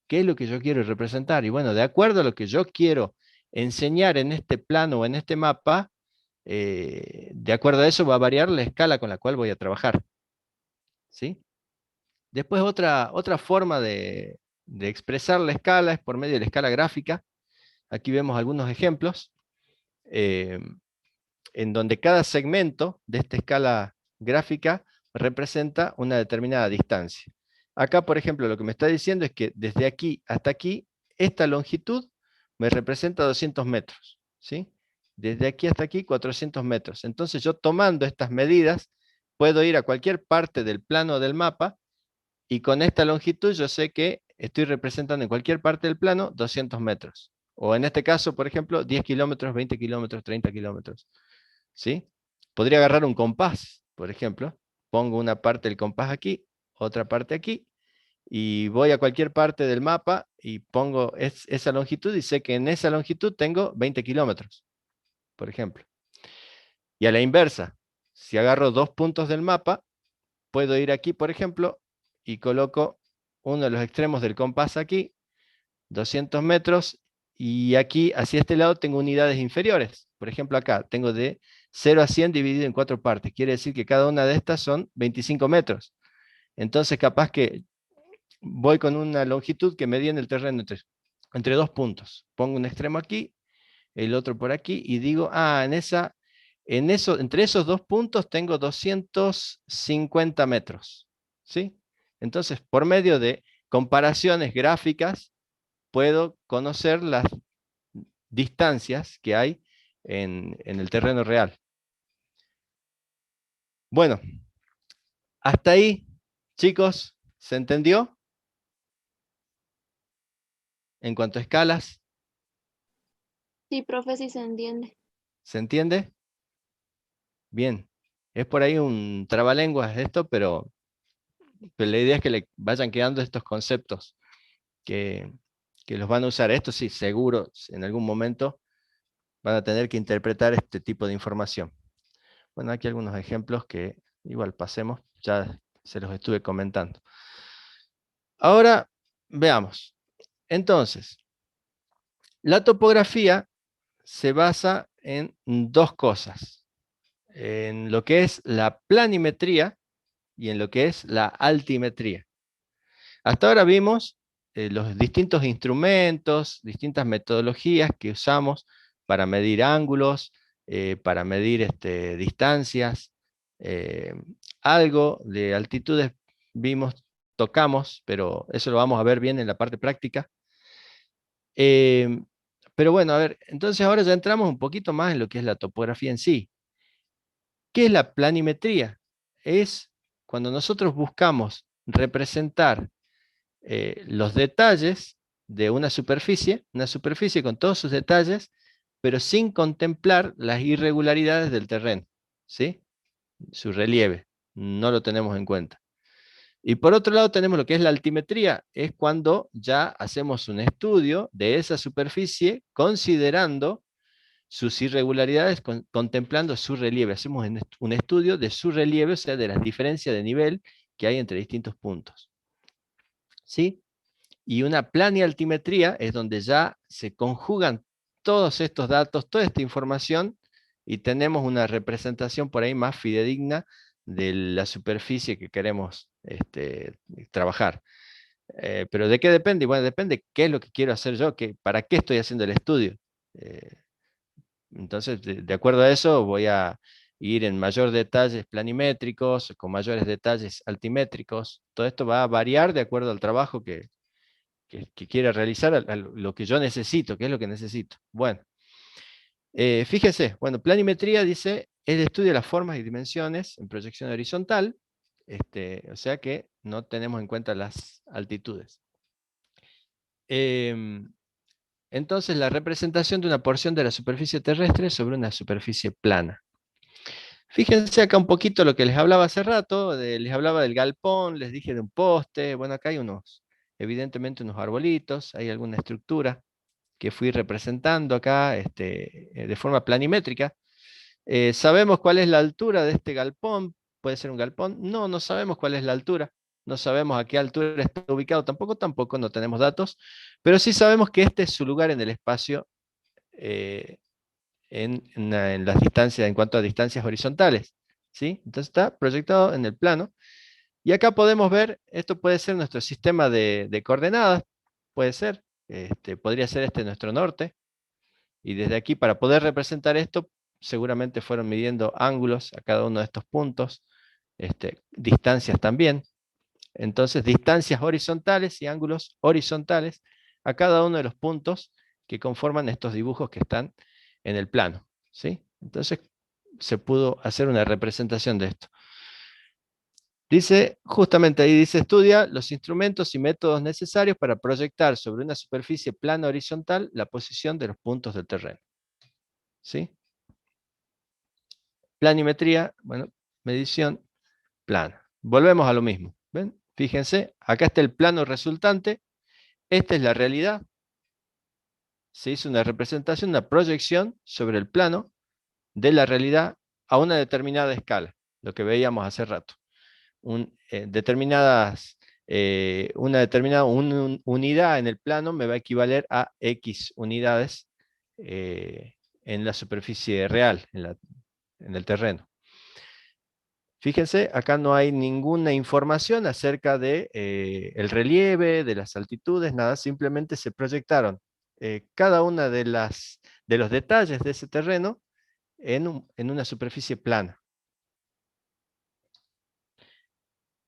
¿Qué es lo que yo quiero representar? Y bueno, de acuerdo a lo que yo quiero enseñar en este plano o en este mapa, de acuerdo a eso va a variar la escala con la cual voy a trabajar. ¿Sí? Después otra forma de expresar la escala es por medio de la escala gráfica. Aquí vemos algunos ejemplos en donde cada segmento de esta escala gráfica representa una determinada distancia. Acá, por ejemplo, lo que me está diciendo es que desde aquí hasta aquí, esta longitud me representa 200 metros. ¿Sí? Desde aquí hasta aquí, 400 metros. Entonces yo tomando estas medidas, puedo ir a cualquier parte del plano del mapa y con esta longitud yo sé que estoy representando en cualquier parte del plano 200 metros. O en este caso, por ejemplo, 10 kilómetros, 20 kilómetros, 30 kilómetros. ¿Sí? Podría agarrar un compás, por ejemplo. Pongo una parte del compás aquí, otra parte aquí, y voy a cualquier parte del mapa y pongo esa longitud y sé que en esa longitud tengo 20 kilómetros, por ejemplo. Y a la inversa, si agarro 2 puntos del mapa, puedo ir aquí, por ejemplo, y coloco uno de los extremos del compás aquí, 200 metros, y aquí, hacia este lado, tengo unidades inferiores. Por ejemplo, acá tengo de 0 a 100 dividido en 4 partes. Quiere decir que cada una de estas son 25 metros. Entonces, capaz que voy con una longitud que medía en el terreno entre 2 puntos. Pongo un extremo aquí, el otro por aquí, y digo, entre esos 2 puntos tengo 250 metros. ¿Sí? Entonces, por medio de comparaciones gráficas, puedo conocer las distancias que hay en el terreno real. Bueno, hasta ahí, chicos, ¿se entendió? En cuanto a escalas, Sí, profe, sí se entiende. ¿se entiende? Bien, es por ahí un trabalenguas esto, pero la idea es que le vayan quedando estos conceptos que los van a usar. Esto sí, seguro, en algún momento van a tener que interpretar este tipo de información. Bueno, aquí algunos ejemplos que igual pasemos, ya se los estuve comentando. Ahora, veamos. Entonces, la topografía se basa en 2 cosas. En lo que es la planimetría y en lo que es la altimetría. Hasta ahora vimos los distintos instrumentos, distintas metodologías que usamos para medir ángulos, para medir distancias. Algo de altitudes vimos, tocamos, pero eso lo vamos a ver bien en la parte práctica. Pero bueno, a ver, entonces ahora ya entramos un poquito más en lo que es la topografía en sí. ¿Qué es la planimetría? Es cuando nosotros buscamos representar los detalles de una superficie con todos sus detalles, pero sin contemplar las irregularidades del terreno, ¿sí? Su relieve, no lo tenemos en cuenta. Y por otro lado tenemos lo que es la altimetría, es cuando ya hacemos un estudio de esa superficie considerando sus irregularidades, contemplando su relieve. Hacemos un estudio de su relieve, o sea, de las diferencias de nivel que hay entre distintos puntos. ¿Sí? Y una planialtimetría es donde ya se conjugan todos estos datos, toda esta información, y tenemos una representación por ahí más fidedigna de la superficie que queremos trabajar. Pero ¿de qué depende? Bueno, depende qué es lo que quiero hacer yo, para qué estoy haciendo el estudio. Entonces, de acuerdo a eso, voy a ir en mayor detalles planimétricos, con mayores detalles altimétricos. Todo esto va a variar de acuerdo al trabajo que quiera realizar, a lo que yo necesito, qué es lo que necesito. Bueno, fíjense, bueno, planimetría dice, es el estudio de las formas y dimensiones en proyección horizontal, o sea que no tenemos en cuenta las altitudes. Entonces, la representación de una porción de la superficie terrestre sobre una superficie plana. Fíjense acá un poquito lo que les hablaba hace rato, les hablaba del galpón, les dije de un poste, bueno, acá hay evidentemente unos arbolitos, hay alguna estructura que fui representando acá de forma planimétrica. ¿Sabemos cuál es la altura de este galpón? ¿Puede ser un galpón? No, no sabemos cuál es la altura. No sabemos a qué altura está ubicado tampoco no tenemos datos, pero sí sabemos que este es su lugar en el espacio en las distancias, en cuanto a distancias horizontales, ¿sí? Entonces está proyectado en el plano. Y acá podemos ver, esto puede ser nuestro sistema de coordenadas, puede ser, podría ser nuestro norte, y desde aquí para poder representar esto, seguramente fueron midiendo ángulos a cada uno de estos puntos, distancias también. Entonces, distancias horizontales y ángulos horizontales a cada uno de los puntos que conforman estos dibujos que están en el plano, ¿sí? Entonces, se pudo hacer una representación de esto. Dice, justamente ahí dice, estudia los instrumentos y métodos necesarios para proyectar sobre una superficie plana horizontal la posición de los puntos del terreno. ¿Sí? Planimetría, bueno, medición, plana. Volvemos a lo mismo. ¿Ven? Fíjense, acá está el plano resultante. Esta es la realidad. Se hizo una representación, una proyección sobre el plano de la realidad a una determinada escala, lo que veíamos hace rato. Una determinada unidad en el plano me va a equivaler a X unidades en la superficie real, en el terreno. Fíjense, acá no hay ninguna información acerca de el relieve, de las altitudes, nada, simplemente se proyectaron cada una de los detalles de ese terreno en una superficie plana.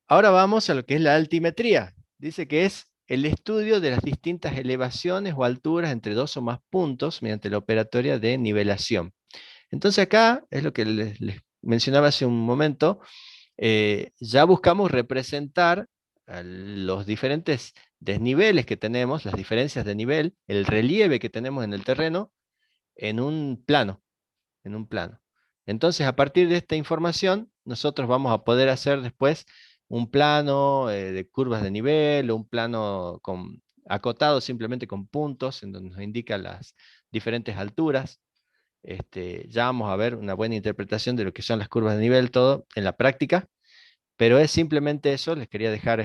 Ahora vamos a lo que es la altimetría. Dice que es el estudio de las distintas elevaciones o alturas entre dos o más puntos mediante la operatoria de nivelación. Entonces acá es lo que les mencionaba hace un momento. Ya buscamos representar los diferentes desniveles que tenemos, las diferencias de nivel, el relieve que tenemos en el terreno, en un plano. Entonces, a partir de esta información, nosotros vamos a poder hacer después un plano de curvas de nivel, o un plano acotado simplemente con puntos, en donde nos indica las diferentes alturas. Ya vamos a ver una buena interpretación de lo que son las curvas de nivel, todo en la práctica, pero es simplemente eso. Les quería dejar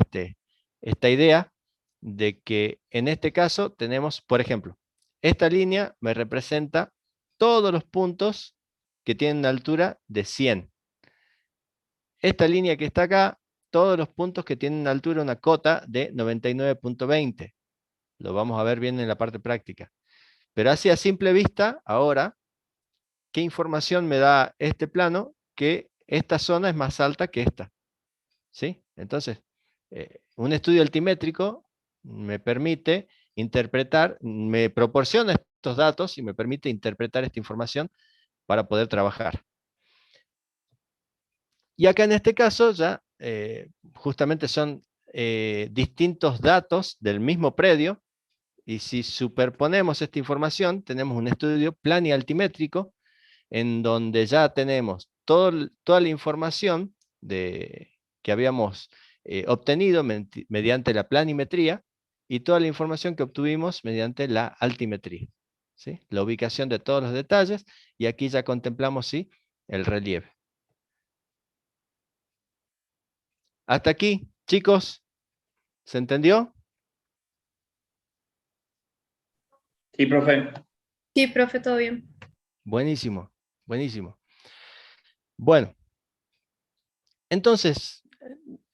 esta idea de que en este caso tenemos, por ejemplo, esta línea me representa todos los puntos que tienen una altura de 100. Esta línea que está acá, todos los puntos que tienen una altura, una cota de 99.20. Lo vamos a ver bien en la parte práctica. Pero así a simple vista, ahora, ¿qué información me da este plano? Que esta zona es más alta que esta. ¿Sí? Entonces, un estudio altimétrico me permite interpretar, me proporciona estos datos y me permite interpretar esta información para poder trabajar. Y acá en este caso ya justamente son distintos datos del mismo predio, y si superponemos esta información, tenemos un estudio planialtimétrico en donde ya tenemos toda la información que habíamos obtenido mediante la planimetría y toda la información que obtuvimos mediante la altimetría. ¿Sí? La ubicación de todos los detalles, y aquí ya contemplamos ¿sí? el relieve. Hasta aquí, chicos, ¿se entendió? Sí, profe. Sí, profe, todo bien. Buenísimo, buenísimo. Bueno, entonces,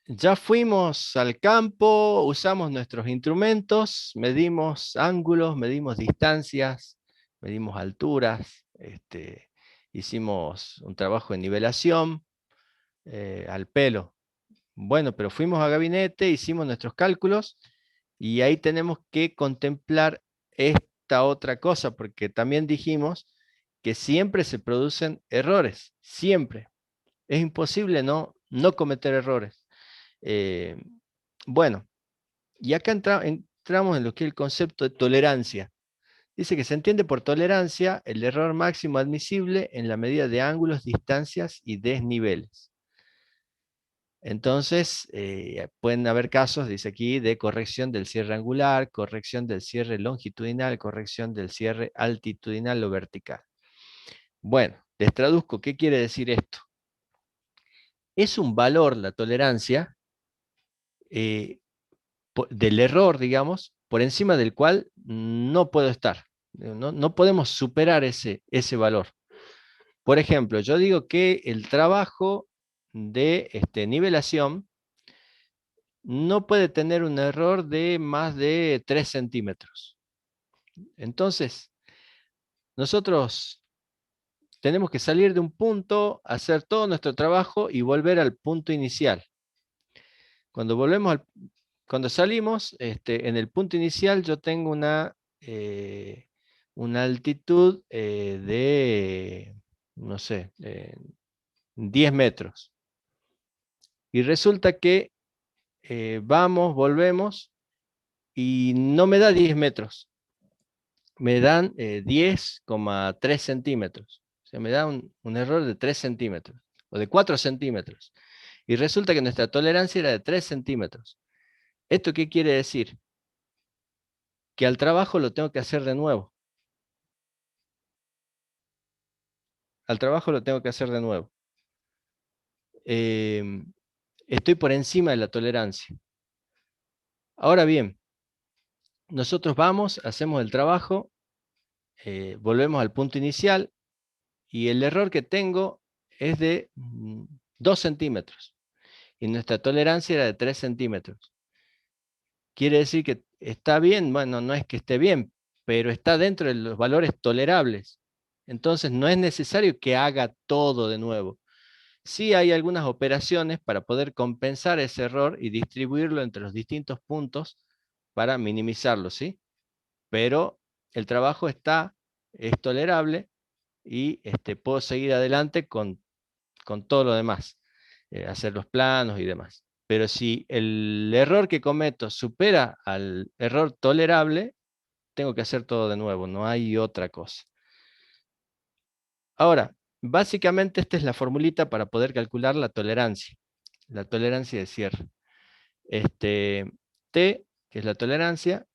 ya fuimos al campo, usamos nuestros instrumentos, medimos ángulos, medimos distancias, medimos alturas, hicimos un trabajo de nivelación al pelo. Bueno, pero fuimos a gabinete, hicimos nuestros cálculos, y ahí tenemos que contemplar esta otra cosa, porque también dijimos que siempre se producen errores, siempre. Es imposible no cometer errores. Bueno, y acá entramos en lo que es el concepto de tolerancia. Dice que se entiende por tolerancia el error máximo admisible en la medida de ángulos, distancias y desniveles. Entonces, pueden haber casos, dice aquí, de corrección del cierre angular, corrección del cierre longitudinal, corrección del cierre altitudinal o vertical. Bueno, les traduzco, ¿qué quiere decir esto? Es un valor, la tolerancia, del error, digamos, por encima del cual no puedo estar. No podemos superar ese valor. Por ejemplo, yo digo que el trabajo de nivelación no puede tener un error de más de 3 centímetros. Entonces, nosotros tenemos que salir de un punto, hacer todo nuestro trabajo y volver al punto inicial. Cuando salimos, en el punto inicial yo tengo una altitud de, no sé, 10 metros. Y resulta que vamos, volvemos, y no me da 10 metros. Me dan 10,3 centímetros. O sea, me da un error de 3 centímetros, o de 4 centímetros. Y resulta que nuestra tolerancia era de 3 centímetros. ¿Esto qué quiere decir? Que al trabajo lo tengo que hacer de nuevo. Al trabajo lo tengo que hacer de nuevo. Estoy por encima de la tolerancia. Ahora bien, nosotros vamos, hacemos el trabajo, volvemos al punto inicial, y el error que tengo es de 2 centímetros. Y nuestra tolerancia era de 3 centímetros. ¿Quiere decir que está bien? Bueno, no es que esté bien, pero está dentro de los valores tolerables. Entonces no es necesario que haga todo de nuevo. Sí hay algunas operaciones para poder compensar ese error y distribuirlo entre los distintos puntos para minimizarlo, ¿sí? Pero el trabajo es tolerable y puedo seguir adelante con todo lo demás, hacer los planos y demás. Pero si el error que cometo supera al error tolerable, tengo que hacer todo de nuevo, no hay otra cosa. Ahora, básicamente esta es la formulita para poder calcular la tolerancia de cierre. T, que es la tolerancia,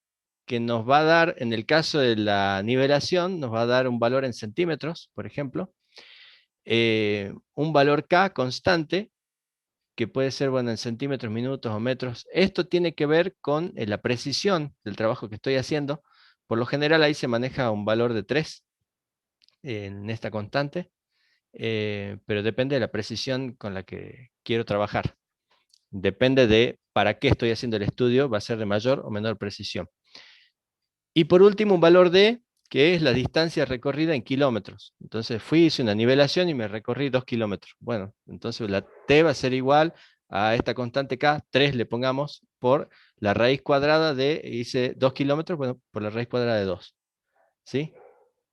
que nos va a dar, en el caso de la nivelación, nos va a dar un valor en centímetros, por ejemplo, un valor K constante, que puede ser, bueno, en centímetros, minutos o metros. Esto tiene que ver con la precisión del trabajo que estoy haciendo. Por lo general ahí se maneja un valor de 3 en esta constante, pero depende de la precisión con la que quiero trabajar. Depende de para qué estoy haciendo el estudio, va a ser de mayor o menor precisión. Y por último, un valor D, que es la distancia recorrida en kilómetros. Entonces hice una nivelación y me recorrí 2 kilómetros. Bueno, entonces la T va a ser igual a esta constante K, 3 le pongamos, por la raíz cuadrada de, hice 2 kilómetros, bueno, por la raíz cuadrada de 2. ¿Sí?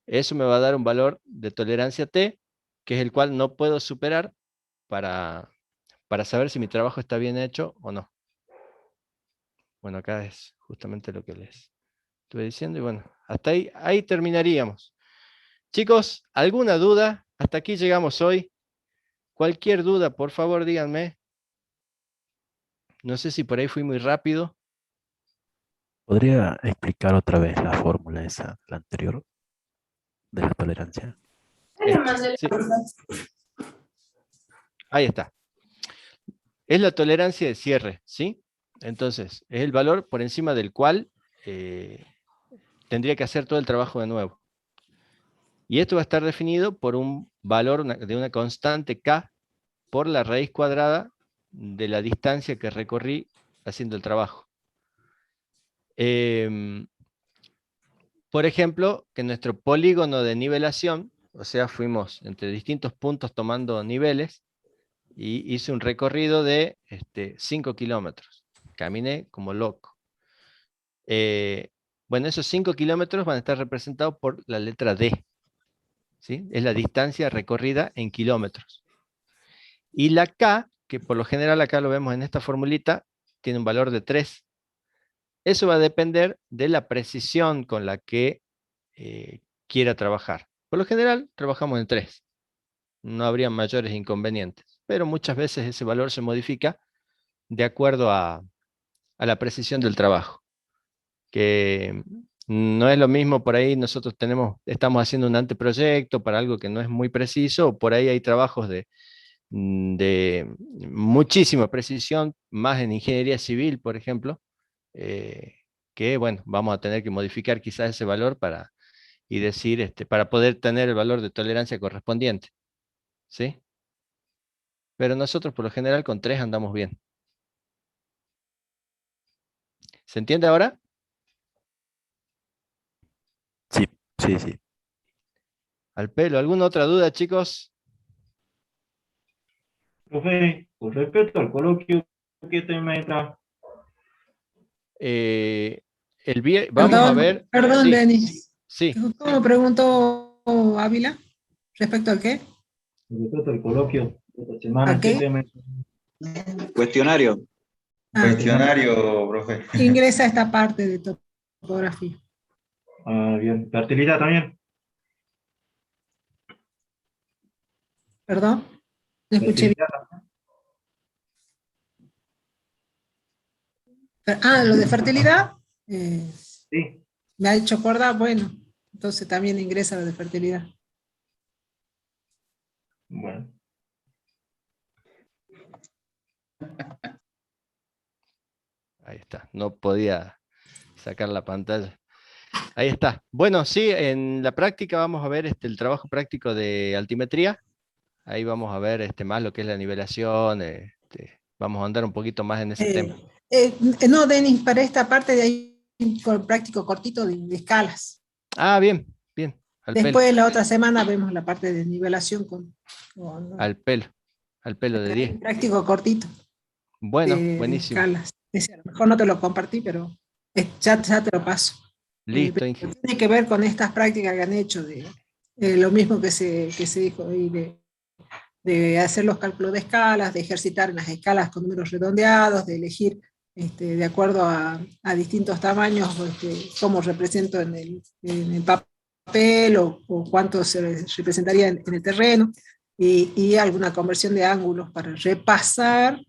Eso me va a dar un valor de tolerancia T, que es el cual no puedo superar para saber si mi trabajo está bien hecho o no. Bueno, acá es justamente lo que les estuve diciendo, y bueno, hasta ahí terminaríamos. Chicos, ¿alguna duda? Hasta aquí llegamos hoy. Cualquier duda, por favor, díganme. No sé si por ahí fui muy rápido. ¿Podría explicar otra vez la fórmula esa, la anterior, de la tolerancia? Sí. Ahí está. Es la tolerancia de cierre, ¿sí? Entonces, es el valor por encima del cual tendría que hacer todo el trabajo de nuevo. Y esto va a estar definido por un valor de una constante K por la raíz cuadrada de la distancia que recorrí haciendo el trabajo. Por ejemplo, que nuestro polígono de nivelación, o sea, fuimos entre distintos puntos tomando niveles, y hice un recorrido de 5 kilómetros. Caminé como loco. Bueno, esos 5 kilómetros van a estar representados por la letra D. ¿Sí? Es la distancia recorrida en kilómetros. Y la K, que por lo general acá lo vemos en esta formulita, tiene un valor de 3. Eso va a depender de la precisión con la que quiera trabajar. Por lo general, trabajamos en 3. No habría mayores inconvenientes, pero muchas veces ese valor se modifica de acuerdo a la precisión del trabajo. Que no es lo mismo, por ahí nosotros estamos haciendo un anteproyecto para algo que no es muy preciso, o por ahí hay trabajos de muchísima precisión, más en ingeniería civil, por ejemplo, que bueno, vamos a tener que modificar quizás ese valor y decir, para poder tener el valor de tolerancia correspondiente. ¿Sí? Pero nosotros por lo general con 3 andamos bien. ¿Se entiende ahora? Sí, sí, sí. Al pelo. ¿Alguna otra duda, chicos? Profe, con respecto al coloquio, ¿qué tema entra? Vamos a Perdón, ver. perdón, Sí, Denis. sí. ¿Cómo preguntó Ávila? ¿Respecto al qué? Con respecto al coloquio de esta semana, ¿A ¿qué qué? tema entra? Cuestionario. Cuestionario, profe. Ingresa esta parte de topografía. Ah, bien. ¿Fertilidad también? ¿Perdón? No escuché bien. Lo de fertilidad. Sí. Me ha hecho acordar, bueno, entonces también ingresa lo de fertilidad. Bueno. Ahí está. No podía sacar la pantalla. Ahí está. Bueno, sí, en la práctica vamos a ver el trabajo práctico de altimetría. Ahí vamos a ver más lo que es la nivelación. Vamos a andar un poquito más en ese tema. No, Denis, para esta parte de ahí, con práctico cortito de escalas. Ah, bien, bien. Al Después, pelo. la otra semana, vemos la parte de nivelación con Al pelo de 10. práctico cortito Bueno, de buenísimo. escalas. A lo mejor no te lo compartí, pero ya te lo paso. Listo, Pero tiene que ver con estas prácticas que han hecho, de lo mismo que se dijo ahí, de hacer los cálculos de escalas, de ejercitar en las escalas con números redondeados, de elegir de acuerdo a distintos tamaños cómo represento en el papel o cuánto se representaría en el terreno, y alguna conversión de ángulos para repasar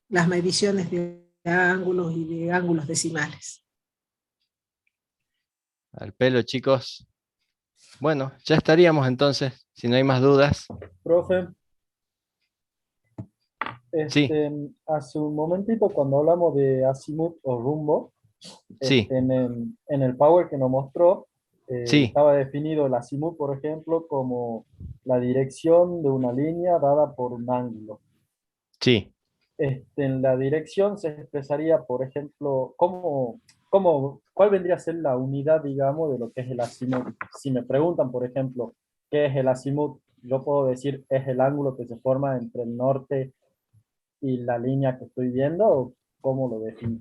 las mediciones de ángulos y de ángulos decimales. Al pelo, chicos. Bueno, ya estaríamos entonces, si no hay más dudas. Profe, Sí, hace un momentito cuando hablamos de azimut o rumbo, sí, en el Power que nos mostró, sí, estaba definido el azimut, por ejemplo, como la dirección de una línea dada por un ángulo. sí. En la dirección se expresaría, por ejemplo, ¿cuál vendría a ser la unidad, digamos, de lo que es el azimut? Si me preguntan, por ejemplo, ¿qué es el azimut? Yo puedo decir, ¿es el ángulo que se forma entre el norte y la línea que estoy viendo? ¿O cómo lo defino?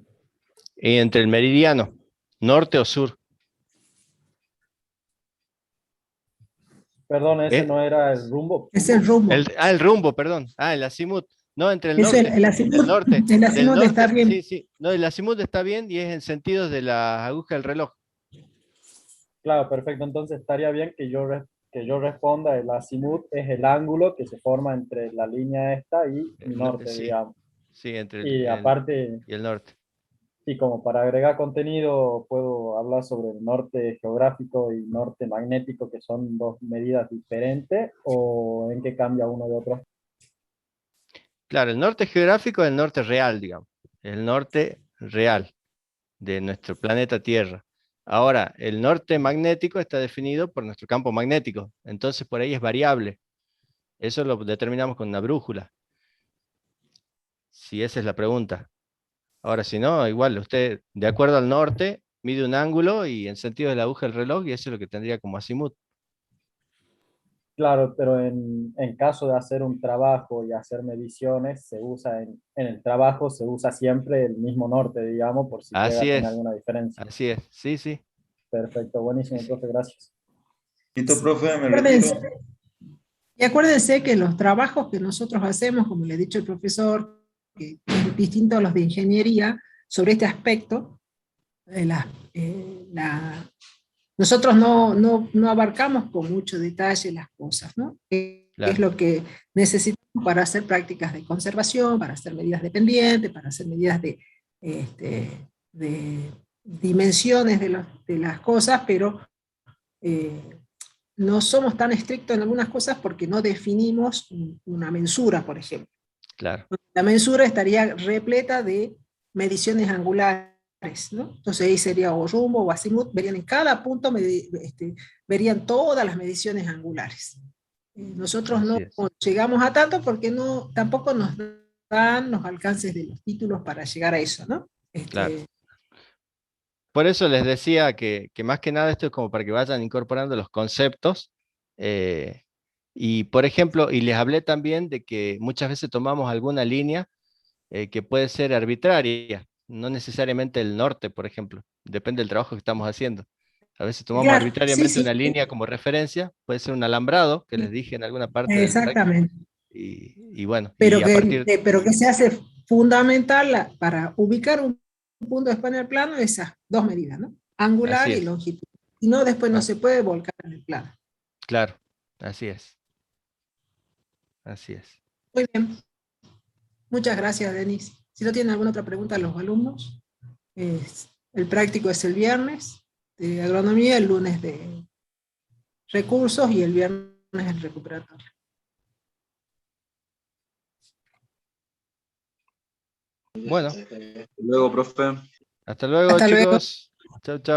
Y entre el meridiano, norte o sur. Perdón, ese ¿Eh? no era el rumbo. Es el rumbo. El rumbo, perdón. El azimut. No, entre el Es norte. el azimut. Del norte. El Del azimut norte. está bien. Sí, sí. No, el azimut está bien y es en sentidos de la aguja del reloj. Claro, perfecto. Entonces estaría bien que yo responda, el azimut es el ángulo que se forma entre la línea esta y el norte, Sí, digamos. sí, entre Y aparte, y el norte. y como para agregar contenido, puedo hablar sobre el norte geográfico y norte magnético, que son dos medidas diferentes, o en qué cambia uno de otro. Claro, el norte geográfico es el norte real, digamos. El norte real de nuestro planeta Tierra. Ahora, el norte magnético está definido por nuestro campo magnético. Entonces, por ahí es variable. Eso lo determinamos con una brújula. Si esa es la pregunta. Ahora, si no, igual, usted, de acuerdo al norte, mide un ángulo y en sentido de la aguja del reloj, y eso es lo que tendría como azimut. Claro, pero en caso de hacer un trabajo y hacer mediciones, se usa en el trabajo se usa siempre el mismo norte, digamos, por si llega a Así tener es, alguna diferencia. así es. Sí, sí. Perfecto, buenísimo, Sí, sí. profe, gracias. Listo, profe, me Acuérdense, retiro. y acuérdense que los trabajos que nosotros hacemos, como le ha dicho el profesor, que es distinto a los de ingeniería, sobre este aspecto. Nosotros no abarcamos con mucho detalle las cosas, ¿no? Claro. Es lo que necesitamos para hacer prácticas de conservación, para hacer medidas dependientes, para hacer medidas de dimensiones de las cosas, pero no somos tan estrictos en algunas cosas porque no definimos una mensura, por ejemplo. Claro. La mensura estaría repleta de mediciones angulares, ¿no? Entonces ahí sería o rumbo o azimut, verían en cada punto, verían todas las mediciones angulares. Nosotros Así no es. llegamos a tanto porque tampoco nos dan los alcances de los títulos para llegar a eso, ¿no? Claro. Por eso les decía que más que nada esto es como para que vayan incorporando los conceptos. Y por ejemplo, y les hablé también de que muchas veces tomamos alguna línea que puede ser arbitraria, no necesariamente el norte, por ejemplo, depende del trabajo que estamos haciendo. A veces tomamos Claro, arbitrariamente sí, una línea como referencia, puede ser un alambrado, que les dije en alguna parte del práctico, exactamente. y bueno, Pero y a partir pero que se hace fundamental para ubicar un punto de España en el plano, esas dos medidas, ¿no? Angular así y es, longitud. Si no, después no ah, se puede volcar en el plano. claro, así es, así es. Muy bien. Muchas gracias, Denis. Si no tienen alguna otra pregunta a los alumnos, el práctico es el viernes de agronomía, el lunes de recursos y el viernes el recuperatorio. Bueno, Hasta luego, profe. hasta luego, Hasta luego. chicos. Chau, chau.